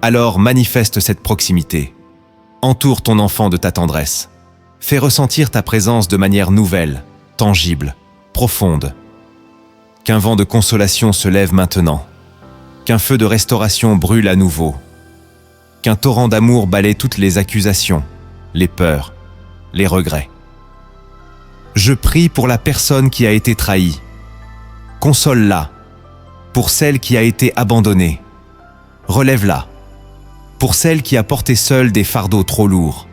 Alors manifeste cette proximité. Entoure ton enfant de ta tendresse. Fais ressentir ta présence de manière nouvelle, tangible, profonde. Qu'un vent de consolation se lève maintenant. Qu'un feu de restauration brûle à nouveau. Qu'un torrent d'amour balaie toutes les accusations, les peurs, les regrets. Je prie pour la personne qui a été trahie. Console-la. Pour celle qui a été abandonnée. Relève-la. Pour celle qui a porté seule des fardeaux trop lourds.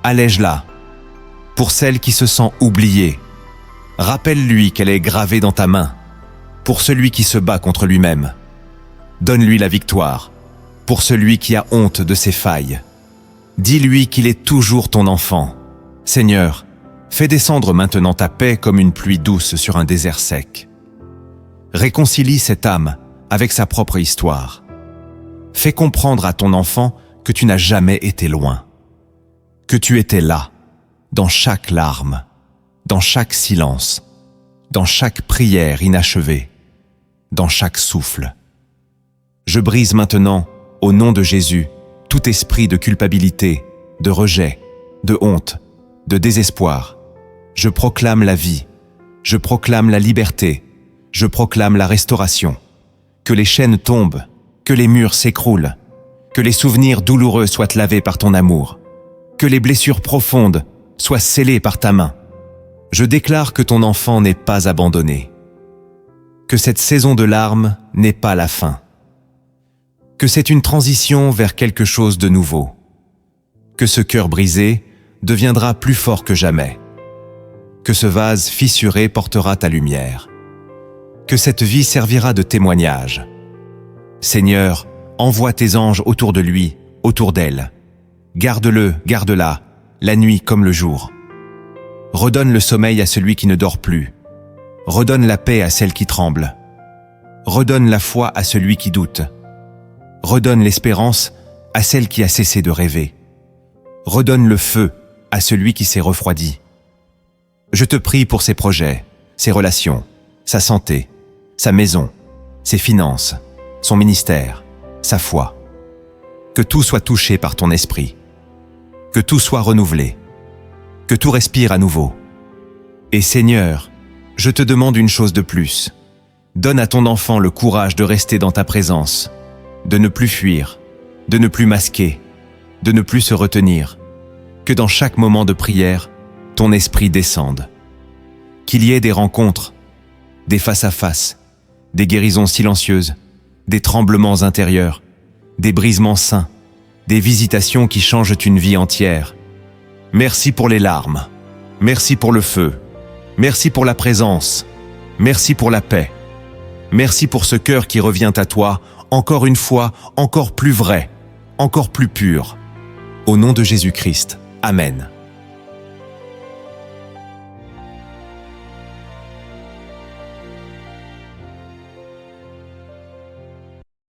Allège-la. Pour celle qui se sent oubliée. Rappelle-lui qu'elle est gravée dans ta main. Pour celui qui se bat contre lui-même. Donne-lui la victoire. Pour celui qui a honte de ses failles. Dis-lui qu'il est toujours ton enfant. Seigneur, fais descendre maintenant ta paix comme une pluie douce sur un désert sec. Réconcilie cette âme avec sa propre histoire. Fais comprendre à ton enfant que tu n'as jamais été loin. Que tu étais là, dans chaque larme, dans chaque silence, dans chaque prière inachevée, dans chaque souffle. Je brise maintenant, au nom de Jésus, tout esprit de culpabilité, de rejet, de honte, de désespoir. Je proclame la vie, je proclame la liberté, je proclame la restauration. Que les chaînes tombent, que les murs s'écroulent, que les souvenirs douloureux soient lavés par ton amour, que les blessures profondes soient scellées par ta main. Je déclare que ton enfant n'est pas abandonné, que cette saison de larmes n'est pas la fin, que c'est une transition vers quelque chose de nouveau, que ce cœur brisé deviendra plus fort que jamais, que ce vase fissuré portera ta lumière, que cette vie servira de témoignage. Seigneur, envoie tes anges autour de lui, autour d'elle. Garde-le, garde-la, la nuit comme le jour. Redonne le sommeil à celui qui ne dort plus. Redonne la paix à celle qui tremble. Redonne la foi à celui qui doute. Redonne l'espérance à celle qui a cessé de rêver. Redonne le feu à celui qui s'est refroidi. Je te prie pour ses projets, ses relations, sa santé, sa maison, ses finances, son ministère, sa foi. Que tout soit touché par ton esprit. Que tout soit renouvelé. Que tout respire à nouveau. Et Seigneur, je te demande une chose de plus. Donne à ton enfant le courage de rester dans ta présence, de ne plus fuir, de ne plus masquer, de ne plus se retenir. Que dans chaque moment de prière, ton esprit descende. Qu'il y ait des rencontres, des face-à-face, des guérisons silencieuses, des tremblements intérieurs, des brisements saints, des visitations qui changent une vie entière. Merci pour les larmes, merci pour le feu, merci pour la présence, merci pour la paix, merci pour ce cœur qui revient à toi, encore une fois, encore plus vrai, encore plus pur. Au nom de Jésus-Christ, Amen.